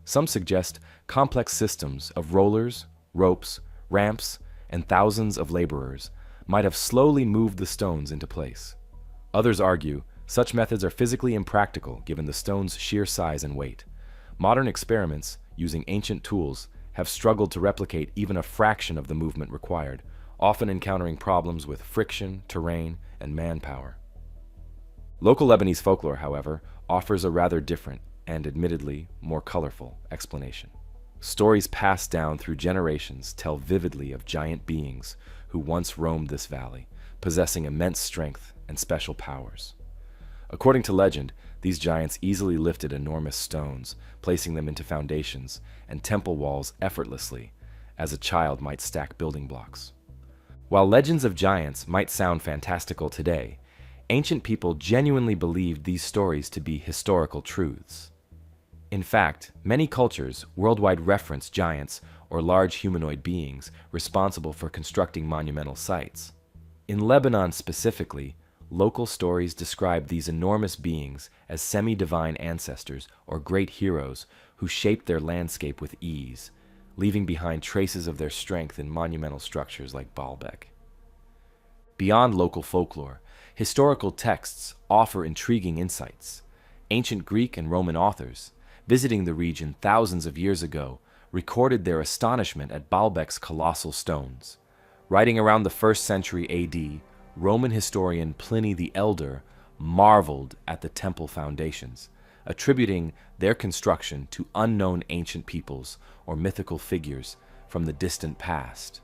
Some suggest complex systems of rollers, ropes, ramps, and thousands of laborers might have slowly moved the stones into place. Others argue such methods are physically impractical given the stone's sheer size and weight. Modern experiments using ancient tools have struggled to replicate even a fraction of the movement required, often encountering problems with friction, terrain, and manpower. Local Lebanese folklore, however, offers a rather different and admittedly more colorful explanation. Stories passed down through generations tell vividly of giant beings who once roamed this valley, possessing immense strength and special powers. According to legend, these giants easily lifted enormous stones, placing them into foundations and temple walls effortlessly, as a child might stack building blocks. While legends of giants might sound fantastical today, ancient people genuinely believed these stories to be historical truths. In fact, many cultures worldwide reference giants or large humanoid beings responsible for constructing monumental sites. In Lebanon specifically, local stories describe these enormous beings as semi-divine ancestors or great heroes who shaped their landscape with ease, leaving behind traces of their strength in monumental structures like Baalbek. Beyond local folklore, historical texts offer intriguing insights. Ancient Greek and Roman authors, visiting the region thousands of years ago, recorded their astonishment at Baalbek's colossal stones. Writing around the 1st century AD, Roman historian Pliny the Elder marveled at the temple foundations, attributing their construction to unknown ancient peoples or mythical figures from the distant past.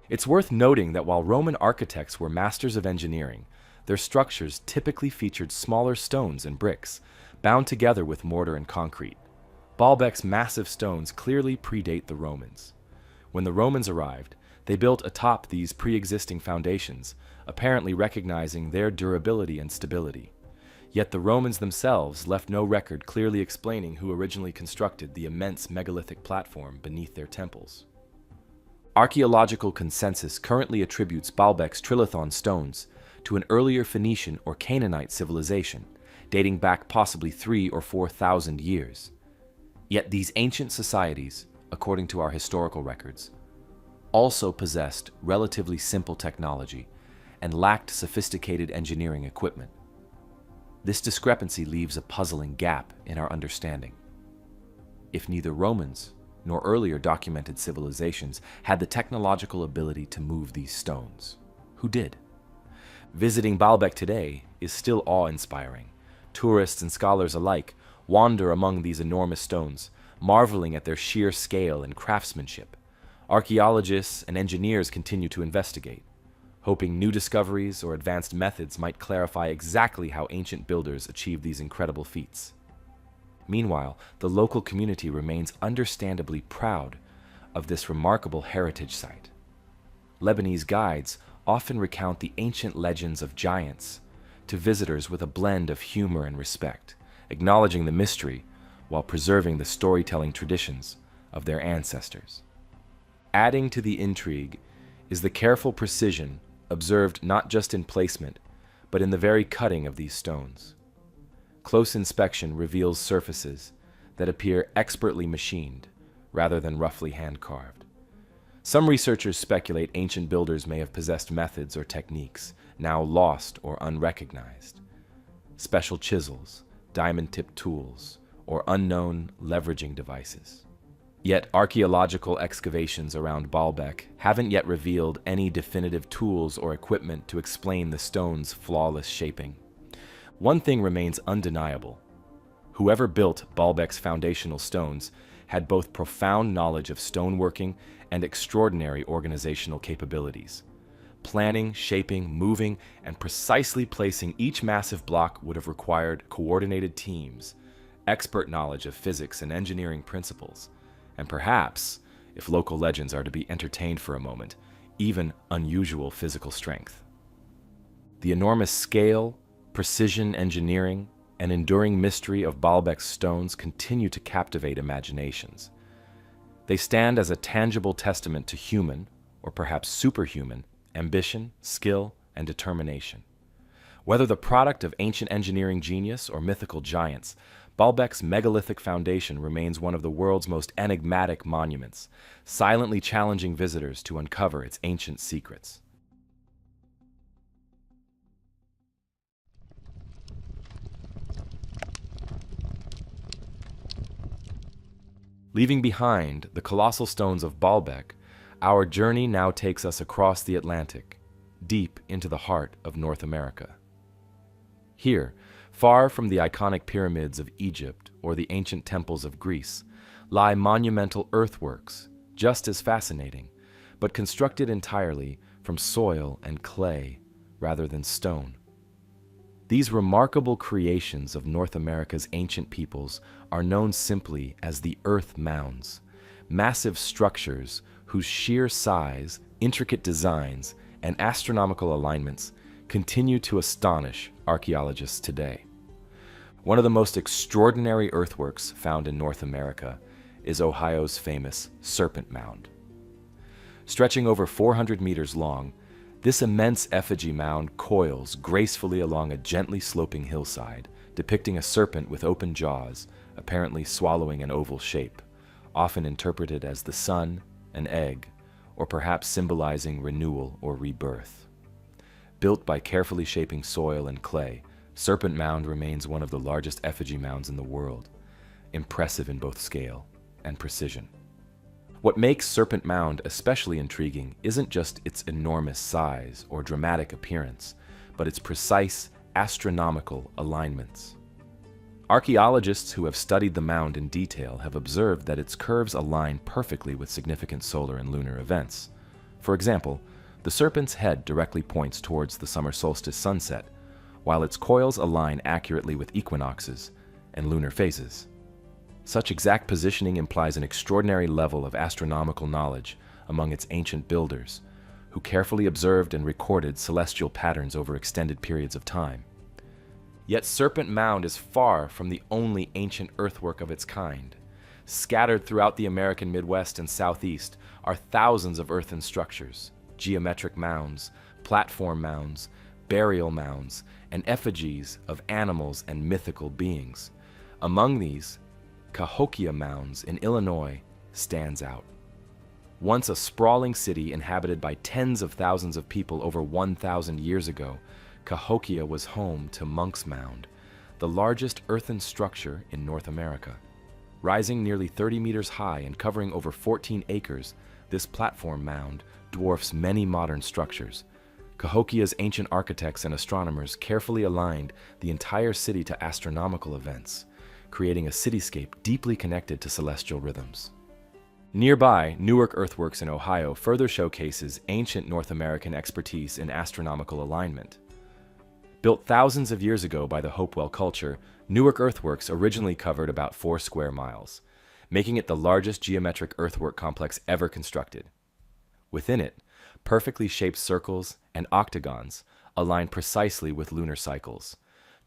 It's worth noting that while Roman architects were masters of engineering, their structures typically featured smaller stones and bricks, bound together with mortar and concrete. Baalbek's massive stones clearly predate the Romans. When the Romans arrived, they built atop these pre-existing foundations, apparently recognizing their durability and stability. Yet the Romans themselves left no record clearly explaining who originally constructed the immense megalithic platform beneath their temples. Archaeological consensus currently attributes Baalbek's trilithon stones to an earlier Phoenician or Canaanite civilization, dating back possibly 3,000 or 4,000 years. Yet these ancient societies, according to our historical records, also possessed relatively simple technology and lacked sophisticated engineering equipment. This discrepancy leaves a puzzling gap in our understanding. If neither Romans nor earlier documented civilizations had the technological ability to move these stones, who did? Visiting Baalbek today is still awe-inspiring. Tourists and scholars alike wander among these enormous stones, marveling at their sheer scale and craftsmanship. Archaeologists and engineers continue to investigate, hoping new discoveries or advanced methods might clarify exactly how ancient builders achieved these incredible feats. Meanwhile, the local community remains understandably proud of this remarkable heritage site. Lebanese guides often recount the ancient legends of giants to visitors with a blend of humor and respect, acknowledging the mystery while preserving the storytelling traditions of their ancestors. Adding to the intrigue is the careful precision observed not just in placement, but in the very cutting of these stones. Close inspection reveals surfaces that appear expertly machined rather than roughly hand-carved. Some researchers speculate ancient builders may have possessed methods or techniques now lost or unrecognized. Special chisels, diamond-tipped tools, or unknown leveraging devices. Yet archaeological excavations around Baalbek haven't yet revealed any definitive tools or equipment to explain the stone's flawless shaping. One thing remains undeniable. Whoever built Baalbek's foundational stones had both profound knowledge of stoneworking and extraordinary organizational capabilities. Planning, shaping, moving, and precisely placing each massive block would have required coordinated teams, expert knowledge of physics and engineering principles, and perhaps, if local legends are to be entertained for a moment, even unusual physical strength. The enormous scale, precision engineering, and enduring mystery of Baalbek's stones continue to captivate imaginations. They stand as a tangible testament to human, or perhaps superhuman, ambition, skill, and determination. Whether the product of ancient engineering genius or mythical giants, Baalbek's megalithic foundation remains one of the world's most enigmatic monuments, silently challenging visitors to uncover its ancient secrets. Leaving behind the colossal stones of Baalbek, our journey now takes us across the Atlantic, deep into the heart of North America. Here, far from the iconic pyramids of Egypt or the ancient temples of Greece, lie monumental earthworks, just as fascinating, but constructed entirely from soil and clay rather than stone. These remarkable creations of North America's ancient peoples are known simply as the earth mounds, massive structures whose sheer size, intricate designs, and astronomical alignments continue to astonish archaeologists today. One of the most extraordinary earthworks found in North America is Ohio's famous Serpent Mound. Stretching over 400 meters long, this immense effigy mound coils gracefully along a gently sloping hillside, depicting a serpent with open jaws, apparently swallowing an oval shape, often interpreted as the sun, an egg, or perhaps symbolizing renewal or rebirth. Built by carefully shaping soil and clay, Serpent Mound remains one of the largest effigy mounds in the world, impressive in both scale and precision. What makes Serpent Mound especially intriguing isn't just its enormous size or dramatic appearance, but its precise, astronomical alignments. Archaeologists who have studied the mound in detail have observed that its curves align perfectly with significant solar and lunar events. For example, the serpent's head directly points towards the summer solstice sunset, while its coils align accurately with equinoxes and lunar phases. Such exact positioning implies an extraordinary level of astronomical knowledge among its ancient builders, who carefully observed and recorded celestial patterns over extended periods of time. Yet Serpent Mound is far from the only ancient earthwork of its kind. Scattered throughout the American Midwest and Southeast are thousands of earthen structures, geometric mounds, platform mounds, burial mounds, and effigies of animals and mythical beings. Among these, Cahokia Mounds in Illinois stands out. Once a sprawling city inhabited by tens of thousands of people over 1,000 years ago, Cahokia was home to Monk's Mound, the largest earthen structure in North America. Rising nearly 30 meters high and covering over 14 acres, this platform mound dwarfs many modern structures. Cahokia's ancient architects and astronomers carefully aligned the entire city to astronomical events, creating a cityscape deeply connected to celestial rhythms. Nearby, Newark Earthworks in Ohio further showcases ancient North American expertise in astronomical alignment. Built thousands of years ago by the Hopewell culture, Newark Earthworks originally covered about 4 square miles, making it the largest geometric earthwork complex ever constructed. Within it, perfectly shaped circles and octagons align precisely with lunar cycles,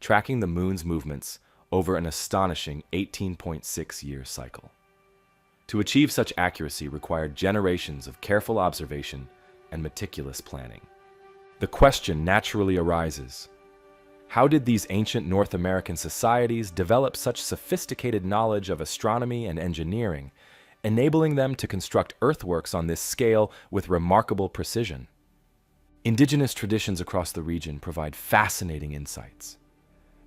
tracking the moon's movements over an astonishing 18.6-year cycle. To achieve such accuracy required generations of careful observation and meticulous planning. The question naturally arises: how did these ancient North American societies develop such sophisticated knowledge of astronomy and engineering, enabling them to construct earthworks on this scale with remarkable precision? Indigenous traditions across the region provide fascinating insights.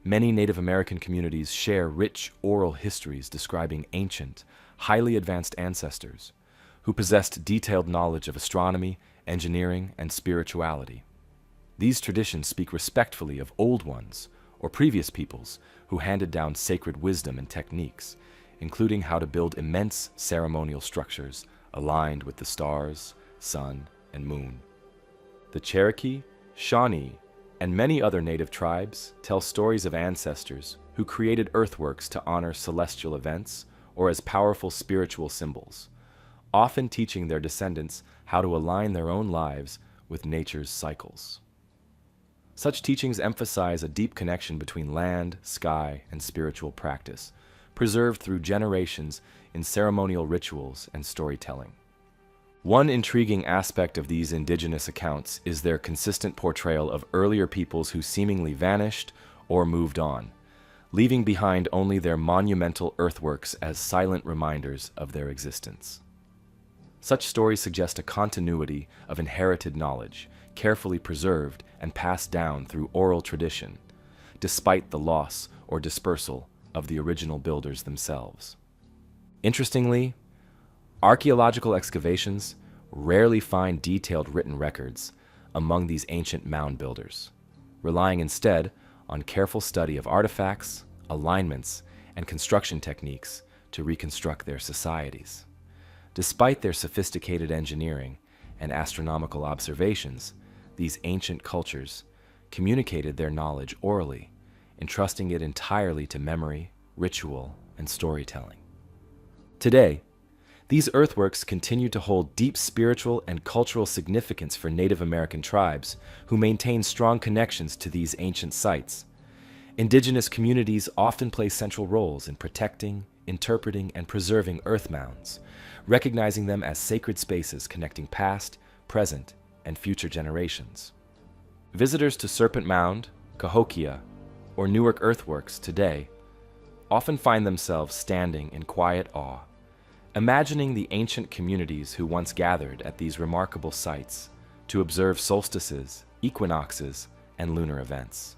Many Native American communities share rich oral histories describing ancient, highly advanced ancestors who possessed detailed knowledge of astronomy, engineering, and spirituality. These traditions speak respectfully of old ones or previous peoples who handed down sacred wisdom and techniques, including how to build immense ceremonial structures aligned with the stars, sun, and moon. The Cherokee, Shawnee, and many other native tribes tell stories of ancestors who created earthworks to honor celestial events or as powerful spiritual symbols, often teaching their descendants how to align their own lives with nature's cycles. Such teachings emphasize a deep connection between land, sky, and spiritual practice, preserved through generations in ceremonial rituals and storytelling. One intriguing aspect of these indigenous accounts is their consistent portrayal of earlier peoples who seemingly vanished or moved on, leaving behind only their monumental earthworks as silent reminders of their existence. Such stories suggest a continuity of inherited knowledge, carefully preserved and passed down through oral tradition, despite the loss or dispersal of the original builders themselves. Interestingly, archaeological excavations rarely find detailed written records among these ancient mound builders, relying instead on careful study of artifacts, alignments, and construction techniques to reconstruct their societies. Despite their sophisticated engineering and astronomical observations, these ancient cultures communicated their knowledge orally, entrusting it entirely to memory, ritual, and storytelling. Today, these earthworks continue to hold deep spiritual and cultural significance for Native American tribes who maintain strong connections to these ancient sites. Indigenous communities often play central roles in protecting, interpreting, and preserving earth mounds, recognizing them as sacred spaces connecting past, present, and future generations. Visitors to Serpent Mound, Cahokia, or Newark Earthworks today often find themselves standing in quiet awe, imagining the ancient communities who once gathered at these remarkable sites to observe solstices, equinoxes, and lunar events.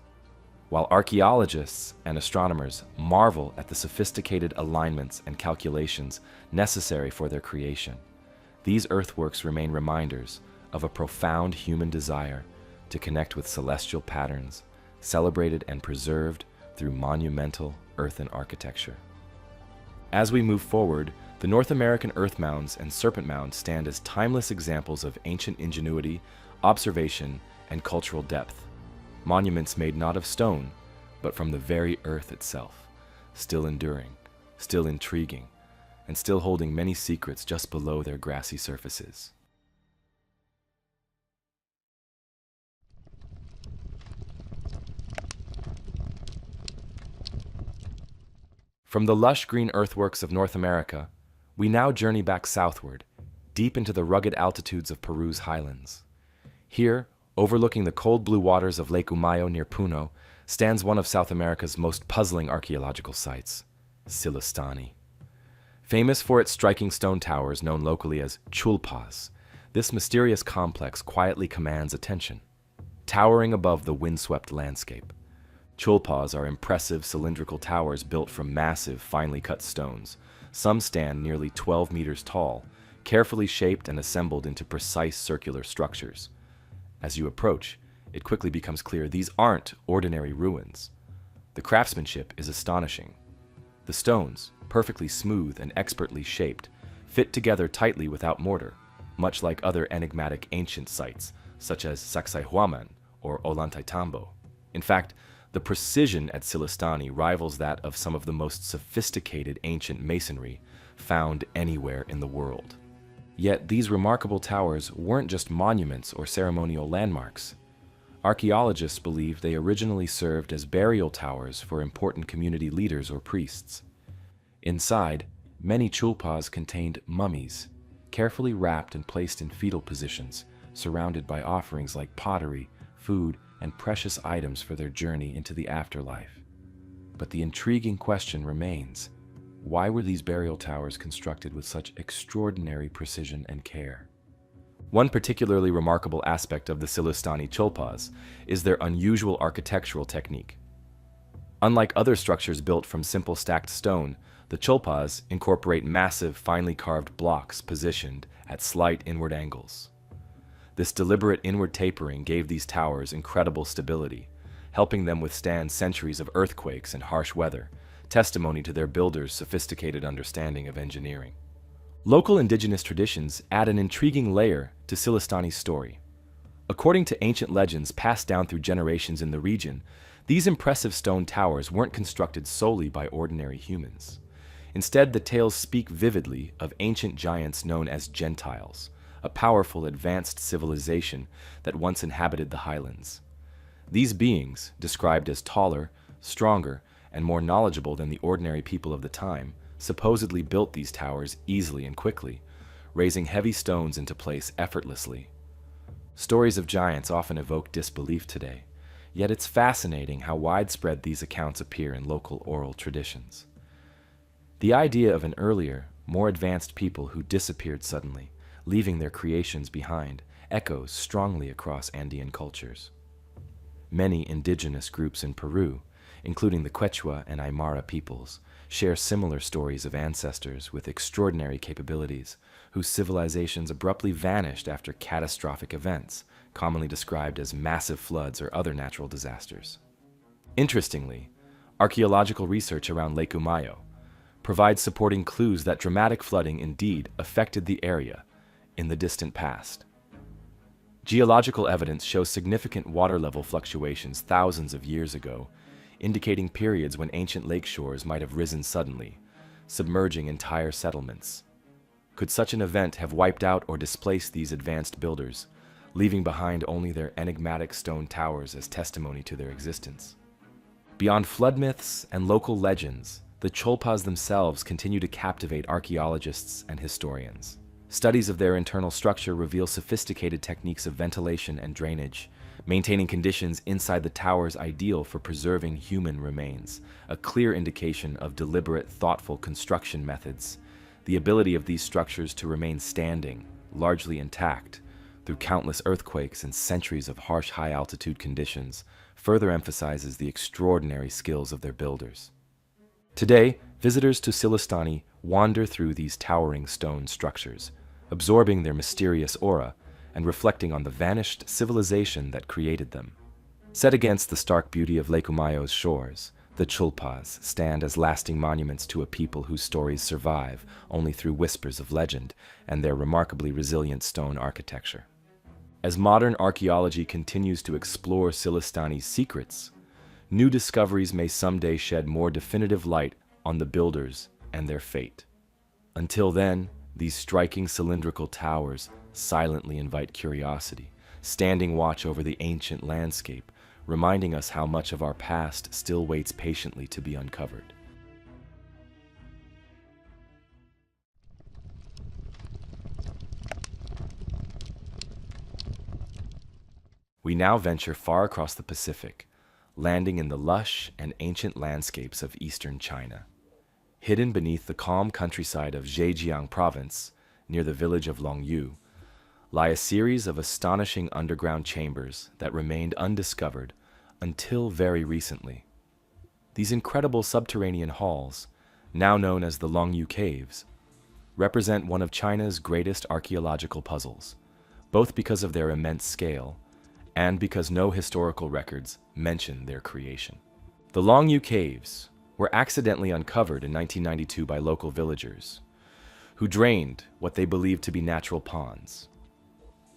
While archaeologists and astronomers marvel at the sophisticated alignments and calculations necessary for their creation, these earthworks remain reminders of a profound human desire to connect with celestial patterns, celebrated and preserved through monumental earthen architecture. As we move forward, the North American earth mounds and Serpent Mound stand as timeless examples of ancient ingenuity, observation, and cultural depth. Monuments made not of stone, but from the very earth itself, still enduring, still intriguing, and still holding many secrets just below their grassy surfaces. From the lush green earthworks of North America, we now journey back southward, deep into the rugged altitudes of Peru's highlands. Here, overlooking the cold blue waters of Lake Umayo near Puno, stands one of South America's most puzzling archaeological sites, Sillustani. Famous for its striking stone towers known locally as Chullpas, this mysterious complex quietly commands attention. Towering above the windswept landscape, Chullpas are impressive cylindrical towers built from massive, finely cut stones. Some stand nearly 12 meters tall, carefully shaped and assembled into precise circular structures. As you approach, it quickly becomes clear these aren't ordinary ruins. The craftsmanship is astonishing. The stones, perfectly smooth and expertly shaped, fit together tightly without mortar, much like other enigmatic ancient sites, such as Sacsayhuaman or Ollantaytambo. In fact, the precision at Sillustani rivals that of some of the most sophisticated ancient masonry found anywhere in the world. Yet these remarkable towers weren't just monuments or ceremonial landmarks. Archaeologists believe they originally served as burial towers for important community leaders or priests. Inside, many chulpas contained mummies, carefully wrapped and placed in fetal positions, surrounded by offerings like pottery, food, and precious items for their journey into the afterlife. But the intriguing question remains: why were these burial towers constructed with such extraordinary precision and care? One particularly remarkable aspect of the Sillustani Chulpas is their unusual architectural technique. Unlike other structures built from simple stacked stone, the Chulpas incorporate massive, finely carved blocks positioned at slight inward angles. This deliberate inward tapering gave these towers incredible stability, helping them withstand centuries of earthquakes and harsh weather, testimony to their builders' sophisticated understanding of engineering. Local indigenous traditions add an intriguing layer to Sillustani's story. According to ancient legends passed down through generations in the region, these impressive stone towers weren't constructed solely by ordinary humans. Instead, the tales speak vividly of ancient giants known as Gentiles, a powerful, advanced civilization that once inhabited the highlands. These beings, described as taller, stronger, and more knowledgeable than the ordinary people of the time, supposedly built these towers easily and quickly, raising heavy stones into place effortlessly. Stories of giants often evoke disbelief today, yet it's fascinating how widespread these accounts appear in local oral traditions. The idea of an earlier, more advanced people who disappeared suddenly, leaving their creations behind, echoes strongly across Andean cultures. Many indigenous groups in Peru, including the Quechua and Aymara peoples, share similar stories of ancestors with extraordinary capabilities, whose civilizations abruptly vanished after catastrophic events, commonly described as massive floods or other natural disasters. Interestingly, archaeological research around Lake Umayo provides supporting clues that dramatic flooding indeed affected the area in the distant past. Geological evidence shows significant water level fluctuations thousands of years ago, indicating periods when ancient lake shores might have risen suddenly, submerging entire settlements. Could such an event have wiped out or displaced these advanced builders, leaving behind only their enigmatic stone towers as testimony to their existence? Beyond flood myths and local legends, the Chulpas themselves continue to captivate archaeologists and historians. Studies of their internal structure reveal sophisticated techniques of ventilation and drainage, maintaining conditions inside the towers ideal for preserving human remains, a clear indication of deliberate, thoughtful construction methods. The ability of these structures to remain standing, largely intact, through countless earthquakes and centuries of harsh high-altitude conditions, further emphasizes the extraordinary skills of their builders. Today, visitors to Sillustani wander through these towering stone structures, absorbing their mysterious aura and reflecting on the vanished civilization that created them. Set against the stark beauty of Lake Umayo's shores, the Chullpas stand as lasting monuments to a people whose stories survive only through whispers of legend and their remarkably resilient stone architecture. As modern archaeology continues to explore Sillustani's secrets, new discoveries may someday shed more definitive light on the builders and their fate. Until then, these striking cylindrical towers silently invite curiosity, standing watch over the ancient landscape, reminding us how much of our past still waits patiently to be uncovered. We now venture far across the Pacific, landing in the lush and ancient landscapes of eastern China. Hidden beneath the calm countryside of Zhejiang province, near the village of Longyou, lie a series of astonishing underground chambers that remained undiscovered until very recently. These incredible subterranean halls, now known as the Longyou Caves, represent one of China's greatest archaeological puzzles, both because of their immense scale and because no historical records mention their creation. The Longyou Caves were accidentally uncovered in 1992 by local villagers, who drained what they believed to be natural ponds.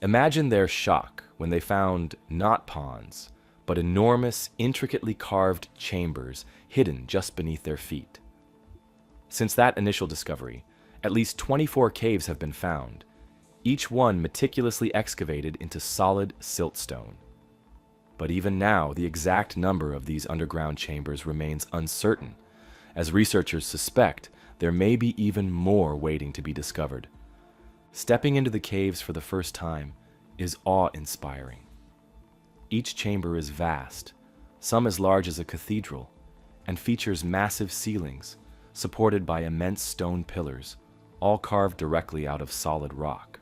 Imagine their shock when they found not ponds, but enormous, intricately carved chambers hidden just beneath their feet. Since that initial discovery, at least 24 caves have been found, each one meticulously excavated into solid siltstone. But even now, the exact number of these underground chambers remains uncertain, as researchers suspect there may be even more waiting to be discovered. Stepping into the caves for the first time is awe-inspiring. Each chamber is vast, some as large as a cathedral, and features massive ceilings supported by immense stone pillars, all carved directly out of solid rock.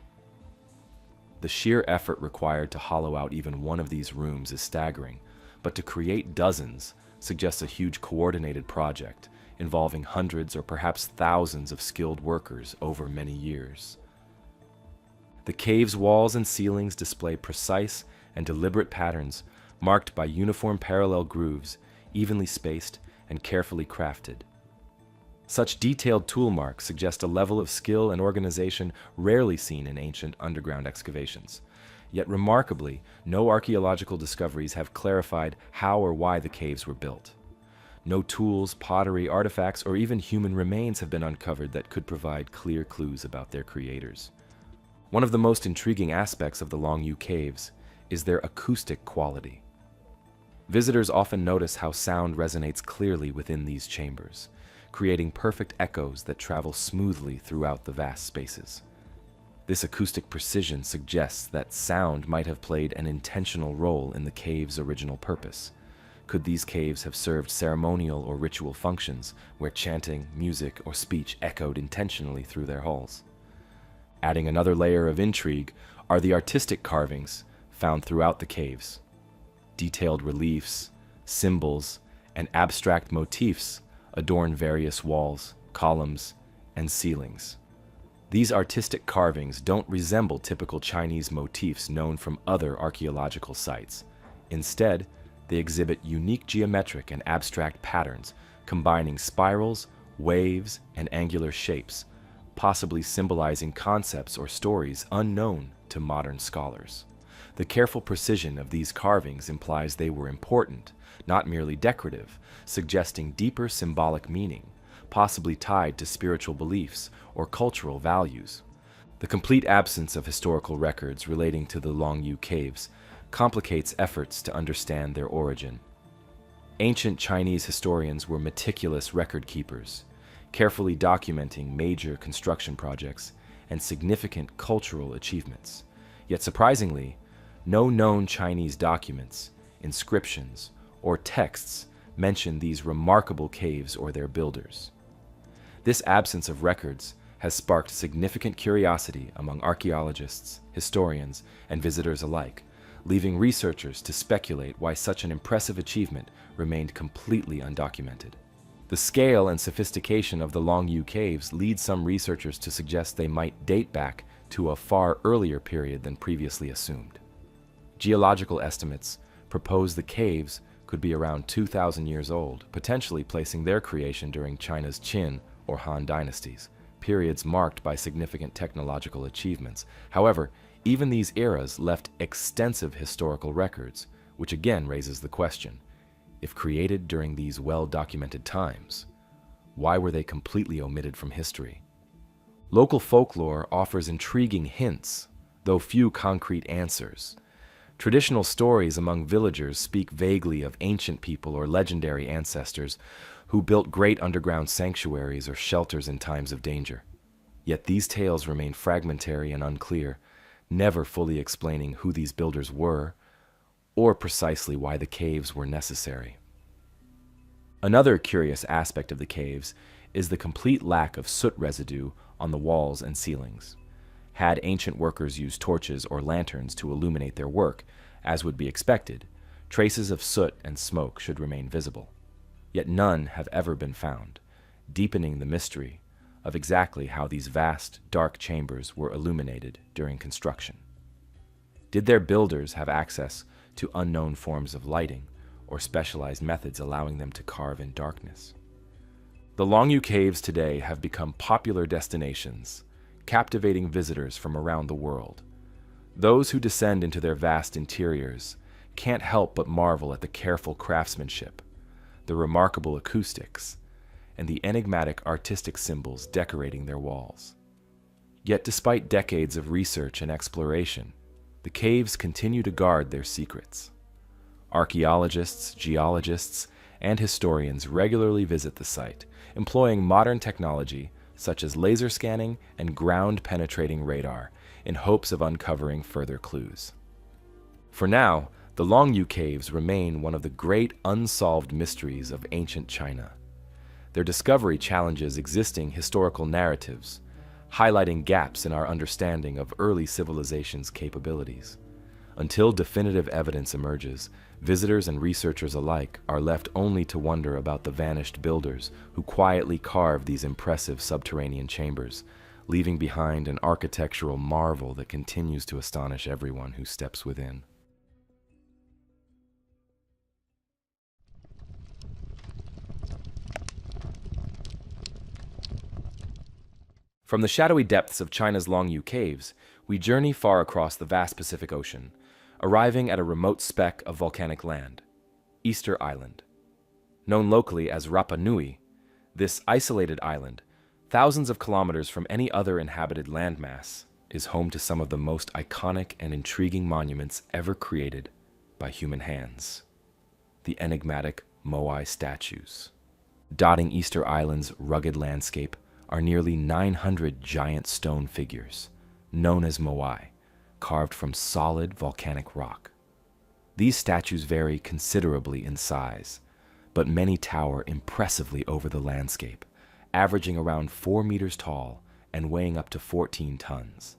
The sheer effort required to hollow out even one of these rooms is staggering, but to create dozens suggests a huge coordinated project involving hundreds or perhaps thousands of skilled workers over many years. The cave's walls and ceilings display precise and deliberate patterns marked by uniform parallel grooves, evenly spaced and carefully crafted. Such detailed tool marks suggest a level of skill and organization rarely seen in ancient underground excavations. Yet remarkably, no archaeological discoveries have clarified how or why the caves were built. No tools, pottery, artifacts, or even human remains have been uncovered that could provide clear clues about their creators. One of the most intriguing aspects of the Longyou Caves is their acoustic quality. Visitors often notice how sound resonates clearly within these chambers, creating perfect echoes that travel smoothly throughout the vast spaces. This acoustic precision suggests that sound might have played an intentional role in the cave's original purpose. Could these caves have served ceremonial or ritual functions where chanting, music, or speech echoed intentionally through their halls? Adding another layer of intrigue are the artistic carvings found throughout the caves. Detailed reliefs, symbols, and abstract motifs adorn various walls, columns, and ceilings. These artistic carvings don't resemble typical Chinese motifs known from other archaeological sites. Instead, they exhibit unique geometric and abstract patterns, combining spirals, waves, and angular shapes, possibly symbolizing concepts or stories unknown to modern scholars. The careful precision of these carvings implies they were important, not merely decorative, suggesting deeper symbolic meaning, possibly tied to spiritual beliefs or cultural values. The complete absence of historical records relating to the Longyou Caves complicates efforts to understand their origin. Ancient Chinese historians were meticulous record keepers, carefully documenting major construction projects and significant cultural achievements. Yet surprisingly, no known Chinese documents, inscriptions, or texts mention these remarkable caves or their builders. This absence of records has sparked significant curiosity among archaeologists, historians, and visitors alike, leaving researchers to speculate why such an impressive achievement remained completely undocumented. The scale and sophistication of the Longyou Caves lead some researchers to suggest they might date back to a far earlier period than previously assumed. Geological estimates propose the caves could be around 2,000 years old, potentially placing their creation during China's Qin or Han dynasties, periods marked by significant technological achievements. However, even these eras left extensive historical records, which again raises the question, if created during these well-documented times, why were they completely omitted from history? Local folklore offers intriguing hints, though few concrete answers. Traditional stories among villagers speak vaguely of ancient people or legendary ancestors who built great underground sanctuaries or shelters in times of danger. Yet these tales remain fragmentary and unclear, never fully explaining who these builders were or precisely why the caves were necessary. Another curious aspect of the caves is the complete lack of soot residue on the walls and ceilings. Had ancient workers used torches or lanterns to illuminate their work, as would be expected, traces of soot and smoke should remain visible. Yet none have ever been found, deepening the mystery of exactly how these vast, dark chambers were illuminated during construction. Did their builders have access to unknown forms of lighting or specialized methods allowing them to carve in darkness? The Longyou Caves today have become popular destinations, captivating visitors from around the world. Those who descend into their vast interiors can't help but marvel at the careful craftsmanship, the remarkable acoustics, and the enigmatic artistic symbols decorating their walls. Yet despite decades of research and exploration, the caves continue to guard their secrets. Archaeologists, geologists, and historians regularly visit the site, employing modern technology such as laser scanning and ground-penetrating radar in hopes of uncovering further clues. For now, the Longyou Caves remain one of the great unsolved mysteries of ancient China. Their discovery challenges existing historical narratives, highlighting gaps in our understanding of early civilizations' capabilities. Until definitive evidence emerges, visitors and researchers alike are left only to wonder about the vanished builders who quietly carved these impressive subterranean chambers, leaving behind an architectural marvel that continues to astonish everyone who steps within. From the shadowy depths of China's Longyou Caves, we journey far across the vast Pacific Ocean, arriving at a remote speck of volcanic land, Easter Island. Known locally as Rapa Nui, this isolated island, thousands of kilometers from any other inhabited landmass, is home to some of the most iconic and intriguing monuments ever created by human hands. The enigmatic Moai statues. Dotting Easter Island's rugged landscape are nearly 900 giant stone figures, known as Moai, carved from solid volcanic rock. These statues vary considerably in size, but many tower impressively over the landscape, averaging around 4 meters tall and weighing up to 14 tons.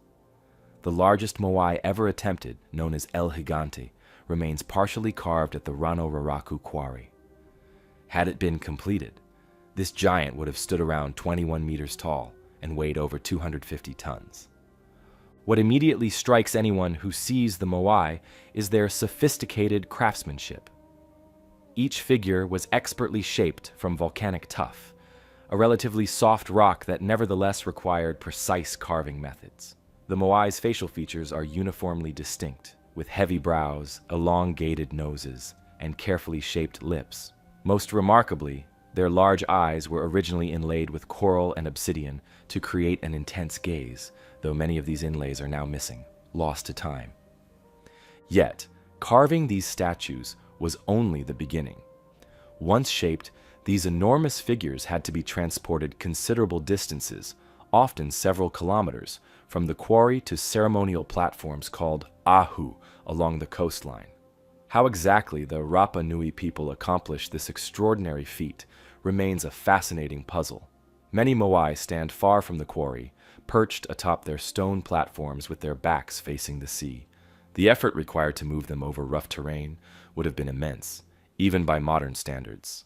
The largest Moai ever attempted, known as el-Hiri, remains partially carved at the Rano Raraku quarry. Had it been completed, this giant would have stood around 21 meters tall and weighed over 250 tons. What immediately strikes anyone who sees the Moai is their sophisticated craftsmanship. Each figure was expertly shaped from volcanic tuff, a relatively soft rock that nevertheless required precise carving methods. The Moai's facial features are uniformly distinct, with heavy brows, elongated noses, and carefully shaped lips. Most remarkably, their large eyes were originally inlaid with coral and obsidian to create an intense gaze, though many of these inlays are now missing, lost to time. Yet, carving these statues was only the beginning. Once shaped, these enormous figures had to be transported considerable distances, often several kilometers, from the quarry to ceremonial platforms called ahu along the coastline. How exactly the Rapa Nui people accomplished this extraordinary feat remains a fascinating puzzle. Many Moai stand far from the quarry, perched atop their stone platforms with their backs facing the sea. The effort required to move them over rough terrain would have been immense, even by modern standards.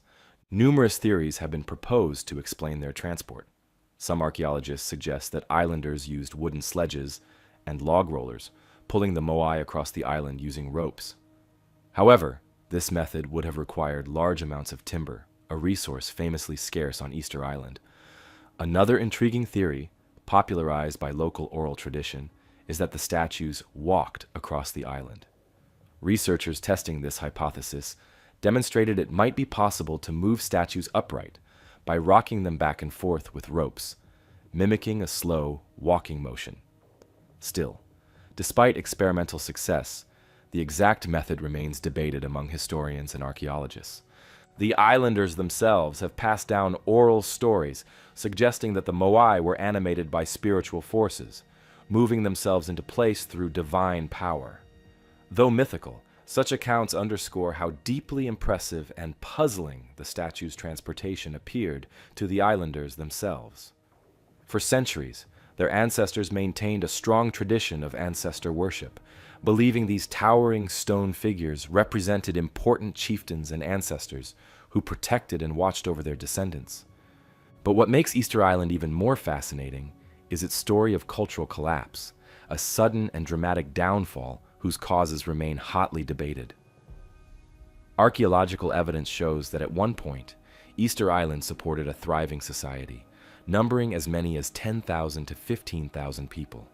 Numerous theories have been proposed to explain their transport. Some archaeologists suggest that islanders used wooden sledges and log rollers, pulling the Moai across the island using ropes. However, this method would have required large amounts of timber, a resource famously scarce on Easter Island. Another intriguing theory, popularized by local oral tradition, is that the statues walked across the island. Researchers testing this hypothesis demonstrated it might be possible to move statues upright by rocking them back and forth with ropes, mimicking a slow, walking motion. Still, despite experimental success, the exact method remains debated among historians and archaeologists. The islanders themselves have passed down oral stories suggesting that the Moai were animated by spiritual forces, moving themselves into place through divine power. Though mythical, such accounts underscore how deeply impressive and puzzling the statue's transportation appeared to the islanders themselves. For centuries, their ancestors maintained a strong tradition of ancestor worship, believing these towering stone figures represented important chieftains and ancestors who protected and watched over their descendants. But what makes Easter Island even more fascinating is its story of cultural collapse, a sudden and dramatic downfall whose causes remain hotly debated. Archaeological evidence shows that at one point, Easter Island supported a thriving society, numbering as many as 10,000 to 15,000 people.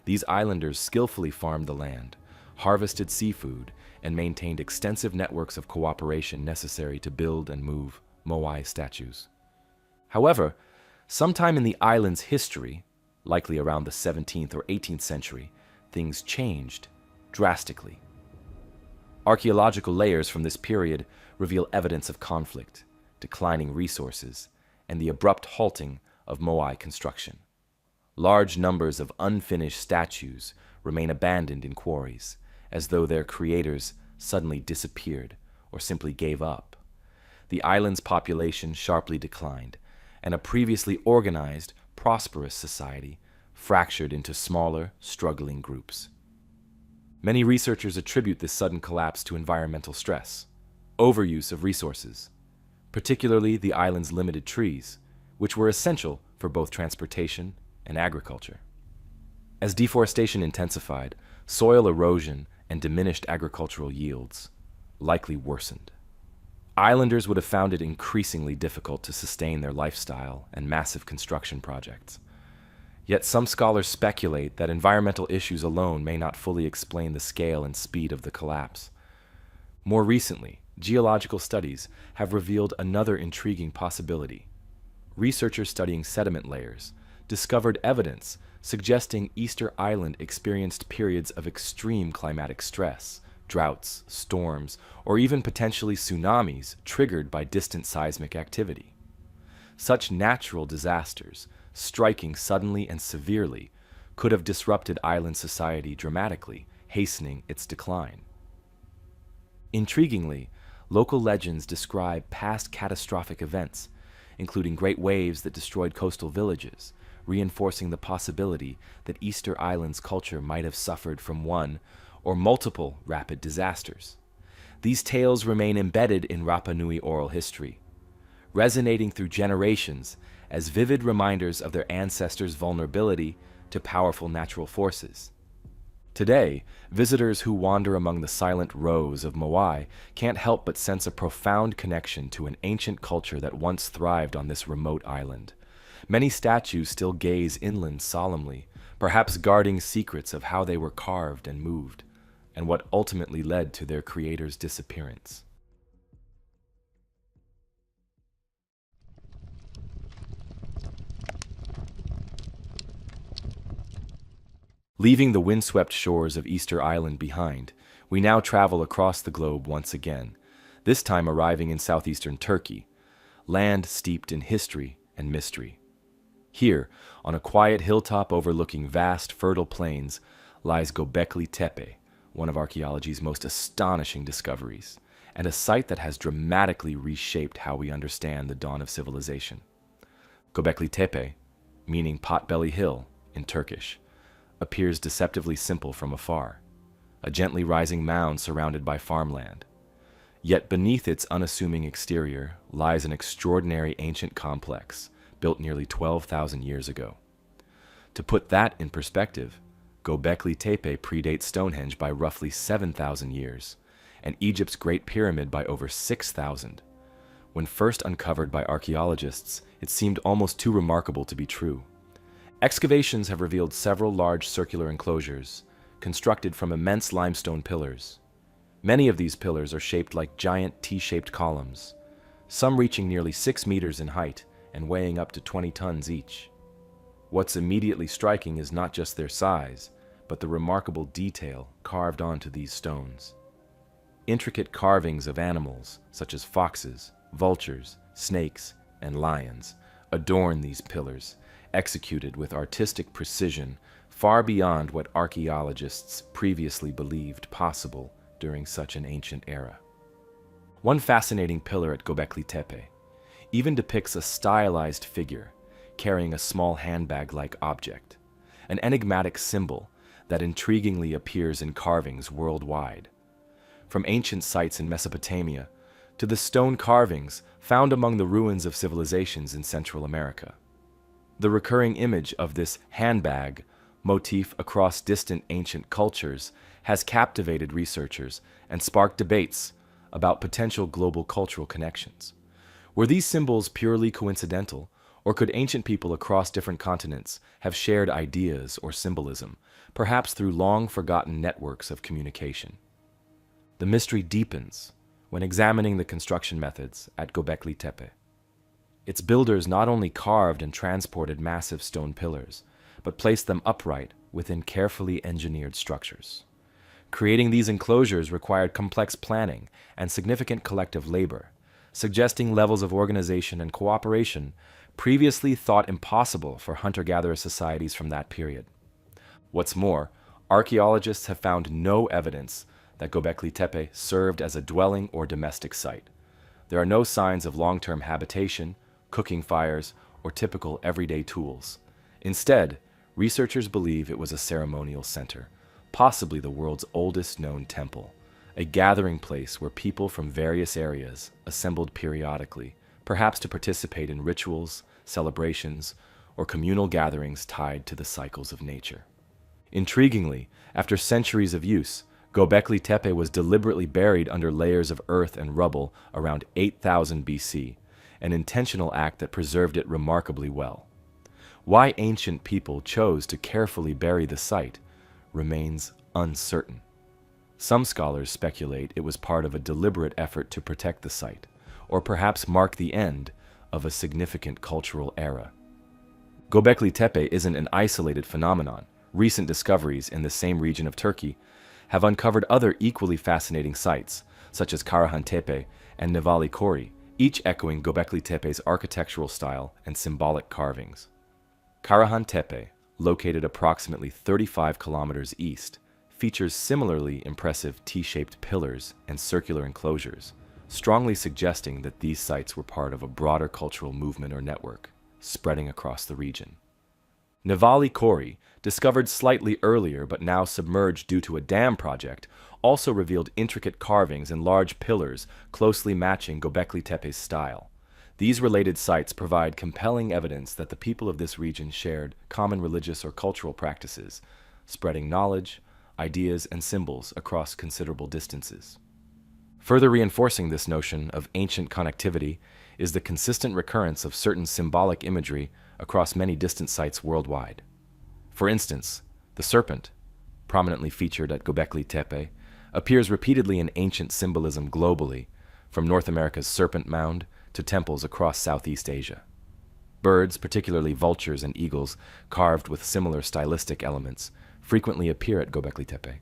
These islanders skillfully farmed the land, harvested seafood, and maintained extensive networks of cooperation necessary to build and move Moai statues. However, sometime in the island's history, likely around the 17th or 18th century, things changed drastically. Archaeological layers from this period reveal evidence of conflict, declining resources, and the abrupt halting of Moai construction. Large numbers of unfinished statues remain abandoned in quarries, as though their creators suddenly disappeared or simply gave up. The island's population sharply declined, and a previously organized, prosperous society fractured into smaller, struggling groups. Many researchers attribute this sudden collapse to environmental stress, overuse of resources, particularly the island's limited trees, which were essential for both transportation and agriculture. As deforestation intensified, soil erosion and diminished agricultural yields likely worsened. Islanders would have found it increasingly difficult to sustain their lifestyle and massive construction projects. Yet some scholars speculate that environmental issues alone may not fully explain the scale and speed of the collapse. More recently, geological studies have revealed another intriguing possibility. Researchers studying sediment layers discovered evidence suggesting Easter Island experienced periods of extreme climatic stress, droughts, storms, or even potentially tsunamis triggered by distant seismic activity. Such natural disasters, striking suddenly and severely, could have disrupted island society dramatically, hastening its decline. Intriguingly, local legends describe past catastrophic events, including great waves that destroyed coastal villages, reinforcing the possibility that Easter Island's culture might have suffered from one or multiple rapid disasters. These tales remain embedded in Rapa Nui oral history, resonating through generations as vivid reminders of their ancestors' vulnerability to powerful natural forces. Today, visitors who wander among the silent rows of Moai can't help but sense a profound connection to an ancient culture that once thrived on this remote island. Many statues still gaze inland solemnly, perhaps guarding secrets of how they were carved and moved, and what ultimately led to their creator's disappearance. Leaving the windswept shores of Easter Island behind, we now travel across the globe once again, this time arriving in southeastern Turkey, land steeped in history and mystery. Here, on a quiet hilltop overlooking vast, fertile plains, lies Gobekli Tepe, one of archaeology's most astonishing discoveries, and a site that has dramatically reshaped how we understand the dawn of civilization. Gobekli Tepe, meaning Potbelly Hill in Turkish, appears deceptively simple from afar, a gently rising mound surrounded by farmland. Yet beneath its unassuming exterior lies an extraordinary ancient complex built nearly 12,000 years ago. To put that in perspective, Gobekli Tepe predates Stonehenge by roughly 7,000 years, and Egypt's Great Pyramid by over 6,000. When first uncovered by archaeologists, it seemed almost too remarkable to be true. Excavations have revealed several large circular enclosures, constructed from immense limestone pillars. Many of these pillars are shaped like giant T-shaped columns, some reaching nearly 6 meters in height and weighing up to 20 tons each. What's immediately striking is not just their size, but the remarkable detail carved onto these stones. Intricate carvings of animals, such as foxes, vultures, snakes, and lions, adorn these pillars, executed with artistic precision far beyond what archaeologists previously believed possible during such an ancient era. One fascinating pillar at Gobekli Tepe even depicts a stylized figure carrying a small handbag-like object, an enigmatic symbol that intriguingly appears in carvings worldwide. From ancient sites in Mesopotamia to the stone carvings found among the ruins of civilizations in Central America. The recurring image of this handbag motif across distant ancient cultures has captivated researchers and sparked debates about potential global cultural connections. Were these symbols purely coincidental, or could ancient people across different continents have shared ideas or symbolism, perhaps through long-forgotten networks of communication? The mystery deepens when examining the construction methods at Gobekli Tepe. Its builders not only carved and transported massive stone pillars, but placed them upright within carefully engineered structures. Creating these enclosures required complex planning and significant collective labor, suggesting levels of organization and cooperation previously thought impossible for hunter-gatherer societies from that period. What's more, archaeologists have found no evidence that Gobekli Tepe served as a dwelling or domestic site. There are no signs of long-term habitation, cooking fires, or typical everyday tools. Instead, researchers believe it was a ceremonial center, possibly the world's oldest known temple, a gathering place where people from various areas assembled periodically, perhaps to participate in rituals, celebrations, or communal gatherings tied to the cycles of nature. Intriguingly, after centuries of use, Gobekli Tepe was deliberately buried under layers of earth and rubble around 8000 BC, an intentional act that preserved it remarkably well. Why ancient people chose to carefully bury the site remains uncertain. Some scholars speculate it was part of a deliberate effort to protect the site, or perhaps mark the end of a significant cultural era. Gobekli Tepe isn't an isolated phenomenon. Recent discoveries in the same region of Turkey have uncovered other equally fascinating sites, such as Karahan Tepe and Nevali Kori, each echoing Gobekli Tepe's architectural style and symbolic carvings. Karahan Tepe, located approximately 35 kilometers east, features similarly impressive T-shaped pillars and circular enclosures, strongly suggesting that these sites were part of a broader cultural movement or network, spreading across the region. Nevali Kori, discovered slightly earlier but now submerged due to a dam project, also revealed intricate carvings and large pillars closely matching Gobekli Tepe's style. These related sites provide compelling evidence that the people of this region shared common religious or cultural practices, spreading knowledge, ideas, and symbols across considerable distances. Further reinforcing this notion of ancient connectivity is the consistent recurrence of certain symbolic imagery across many distant sites worldwide. For instance, the serpent, prominently featured at Gobekli Tepe, appears repeatedly in ancient symbolism globally, from North America's Serpent Mound to temples across Southeast Asia. Birds, particularly vultures and eagles, carved with similar stylistic elements, frequently appear at Gobekli Tepe,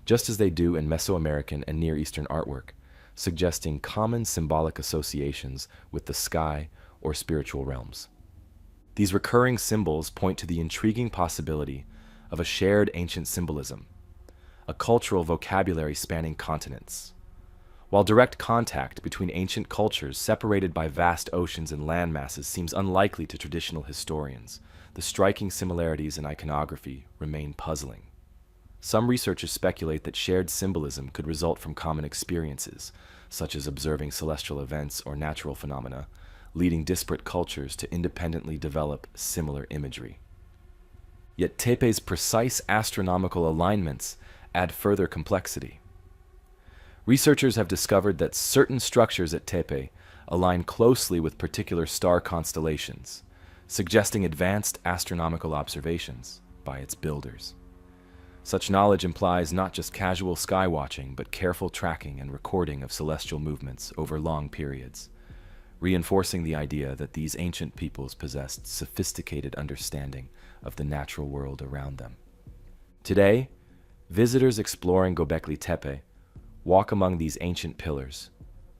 just as they do in Mesoamerican and Near Eastern artwork, suggesting common symbolic associations with the sky or spiritual realms. These recurring symbols point to the intriguing possibility of a shared ancient symbolism, a cultural vocabulary spanning continents. While direct contact between ancient cultures separated by vast oceans and land masses seems unlikely to traditional historians, the striking similarities in iconography remain puzzling. Some researchers speculate that shared symbolism could result from common experiences, such as observing celestial events or natural phenomena, leading disparate cultures to independently develop similar imagery. Yet Tepe's precise astronomical alignments add further complexity. Researchers have discovered that certain structures at Tepe align closely with particular star constellations, suggesting advanced astronomical observations by its builders. Such knowledge implies not just casual skywatching, but careful tracking and recording of celestial movements over long periods, reinforcing the idea that these ancient peoples possessed sophisticated understanding of the natural world around them. Today, visitors exploring Gobekli Tepe walk among these ancient pillars,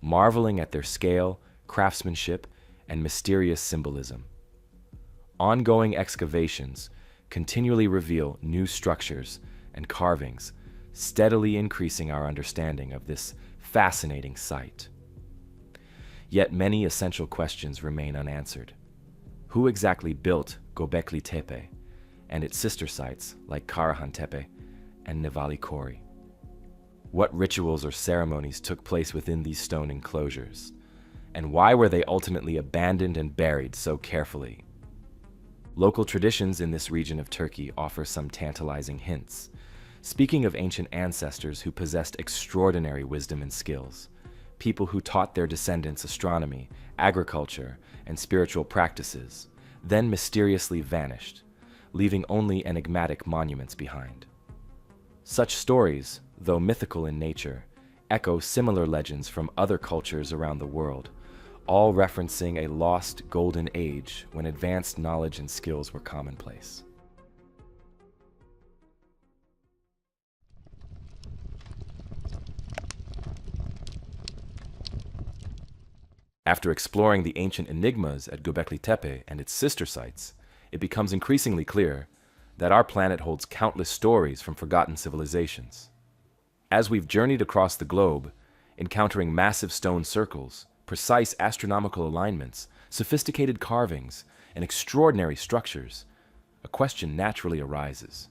marveling at their scale, craftsmanship, and mysterious symbolism. Ongoing excavations continually reveal new structures and carvings, steadily increasing our understanding of this fascinating site. Yet many essential questions remain unanswered. Who exactly built Gobekli Tepe and its sister sites like Karahan Tepe and Nevali Kori? What rituals or ceremonies took place within these stone enclosures? And why were they ultimately abandoned and buried so carefully? Local traditions in this region of Turkey offer some tantalizing hints, speaking of ancient ancestors who possessed extraordinary wisdom and skills, people who taught their descendants astronomy, agriculture, and spiritual practices, then mysteriously vanished, leaving only enigmatic monuments behind. Such stories, though mythical in nature, echo similar legends from other cultures around the world, all referencing a lost golden age when advanced knowledge and skills were commonplace. After exploring the ancient enigmas at Gobekli Tepe and its sister sites, it becomes increasingly clear that our planet holds countless stories from forgotten civilizations. As we've journeyed across the globe, encountering massive stone circles, precise astronomical alignments, sophisticated carvings, and extraordinary structures, a question naturally arises.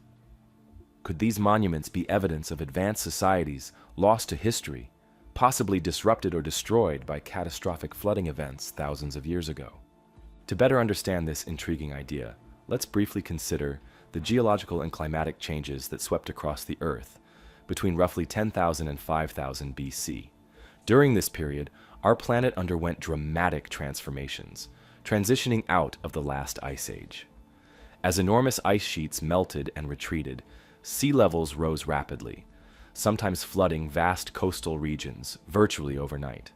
Could these monuments be evidence of advanced societies lost to history, possibly disrupted or destroyed by catastrophic flooding events thousands of years ago? To better understand this intriguing idea, let's briefly consider the geological and climatic changes that swept across the Earth between roughly 10,000 and 5,000 BC. During this period, our planet underwent dramatic transformations, transitioning out of the last ice age. As enormous ice sheets melted and retreated, sea levels rose rapidly, sometimes flooding vast coastal regions virtually overnight.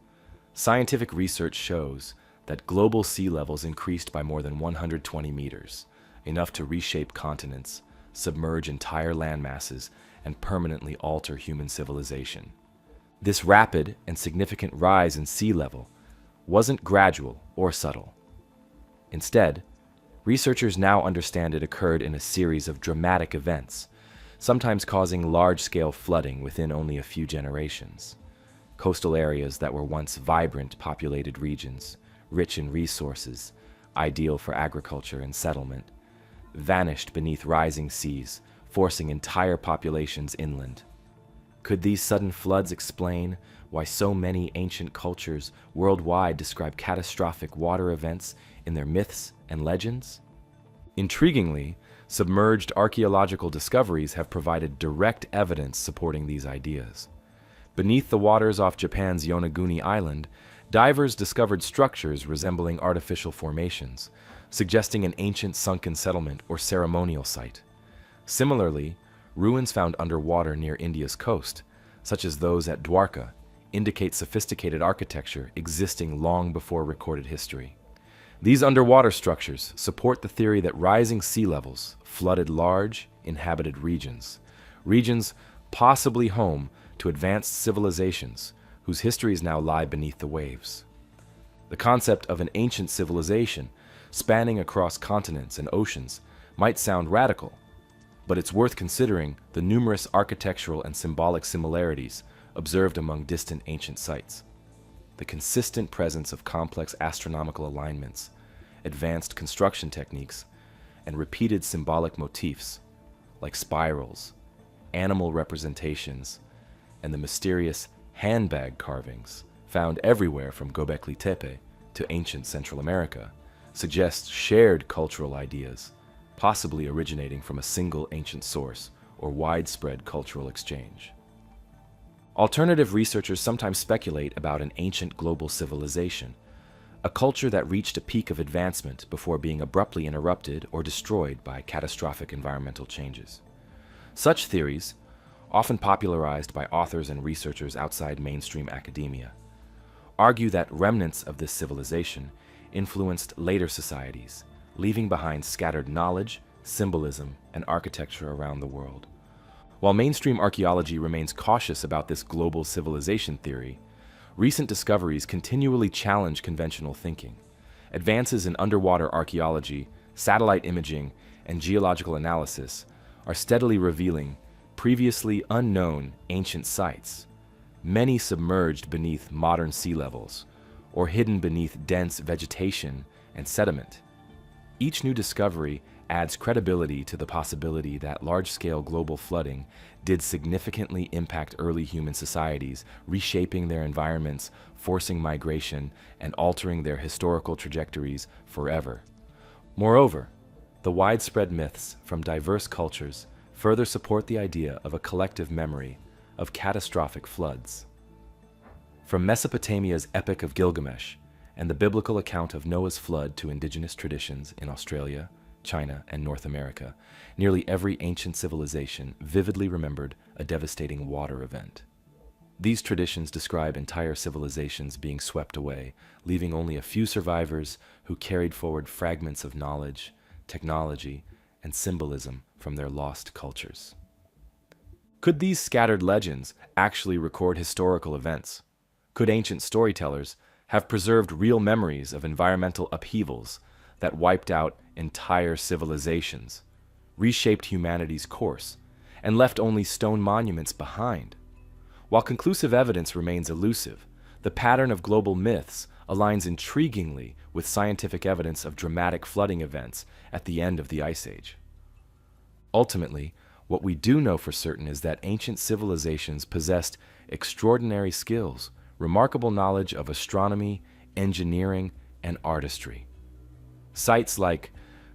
Scientific research shows that global sea levels increased by more than 120 meters, enough to reshape continents, submerge entire landmasses, and permanently alter human civilization. This rapid and significant rise in sea level wasn't gradual or subtle. Instead, researchers now understand it occurred in a series of dramatic events, sometimes causing large-scale flooding within only a few generations. Coastal areas that were once vibrant populated regions, rich in resources, ideal for agriculture and settlement, vanished beneath rising seas, forcing entire populations inland. Could these sudden floods explain why so many ancient cultures worldwide describe catastrophic water events in their myths and legends? Intriguingly, submerged archaeological discoveries have provided direct evidence supporting these ideas. Beneath the waters off Japan's Yonaguni Island, divers discovered structures resembling artificial formations, suggesting an ancient sunken settlement or ceremonial site. Similarly, ruins found underwater near India's coast, such as those at Dwarka, indicate sophisticated architecture existing long before recorded history. These underwater structures support the theory that rising sea levels flooded large, inhabited regions, regions possibly home to advanced civilizations whose histories now lie beneath the waves. The concept of an ancient civilization spanning across continents and oceans might sound radical, but it's worth considering the numerous architectural and symbolic similarities observed among distant ancient sites. The consistent presence of complex astronomical alignments, advanced construction techniques, and repeated symbolic motifs, like spirals, animal representations, and the mysterious handbag carvings found everywhere from Gobekli Tepe to ancient Central America, suggests shared cultural ideas, possibly originating from a single ancient source or widespread cultural exchange. Alternative researchers sometimes speculate about an ancient global civilization, a culture that reached a peak of advancement before being abruptly interrupted or destroyed by catastrophic environmental changes. Such theories, often popularized by authors and researchers outside mainstream academia, argue that remnants of this civilization influenced later societies, leaving behind scattered knowledge, symbolism, and architecture around the world. While mainstream archaeology remains cautious about this global civilization theory, recent discoveries continually challenge conventional thinking. Advances in underwater archaeology, satellite imaging, and geological analysis are steadily revealing previously unknown ancient sites, many submerged beneath modern sea levels or hidden beneath dense vegetation and sediment. Each new discovery adds credibility to the possibility that large-scale global flooding did significantly impact early human societies, reshaping their environments, forcing migration, and altering their historical trajectories forever. Moreover, the widespread myths from diverse cultures further support the idea of a collective memory of catastrophic floods. From Mesopotamia's Epic of Gilgamesh and the biblical account of Noah's flood to indigenous traditions in Australia, China, and North America, nearly every ancient civilization vividly remembered a devastating water event. These traditions describe entire civilizations being swept away, leaving only a few survivors who carried forward fragments of knowledge, technology, and symbolism from their lost cultures. Could these scattered legends actually record historical events? Could ancient storytellers have preserved real memories of environmental upheavals that wiped out entire civilizations, reshaped humanity's course, and left only stone monuments behind? While conclusive evidence remains elusive, the pattern of global myths aligns intriguingly with scientific evidence of dramatic flooding events at the end of the Ice Age. Ultimately, what we do know for certain is that ancient civilizations possessed extraordinary skills, remarkable knowledge of astronomy, engineering, and artistry. Sites like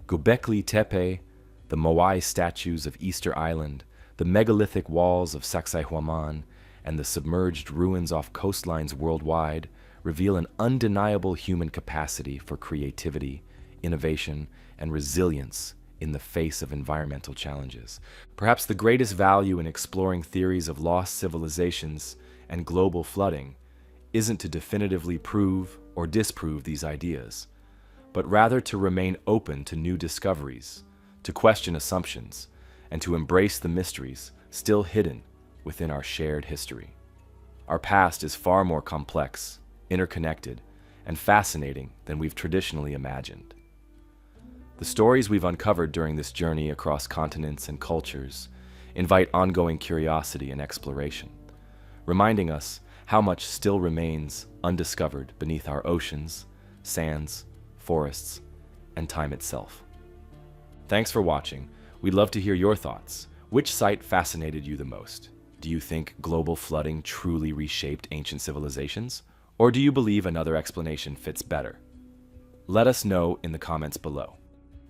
Gobekli Tepe, the Moai statues of Easter Island, the megalithic walls of Sacsayhuaman, and the submerged ruins off coastlines worldwide reveal an undeniable human capacity for creativity, innovation, and resilience in the face of environmental challenges. Perhaps the greatest value in exploring theories of lost civilizations and global flooding isn't to definitively prove or disprove these ideas, but rather to remain open to new discoveries, to question assumptions, and to embrace the mysteries still hidden within our shared history. Our past is far more complex, interconnected, and fascinating than we've traditionally imagined. The stories we've uncovered during this journey across continents and cultures invite ongoing curiosity and exploration, reminding us how much still remains undiscovered beneath our oceans, sands, forests, and time itself. Thanks for watching. We'd love to hear your thoughts. Which site fascinated you the most? Do you think global flooding truly reshaped ancient civilizations? Or do you believe another explanation fits better? Let us know in the comments below.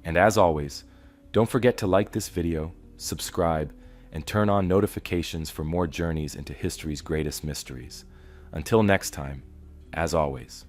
And as always, don't forget to like this video, subscribe, and turn on notifications for more journeys into history's greatest mysteries. Until next time, as always,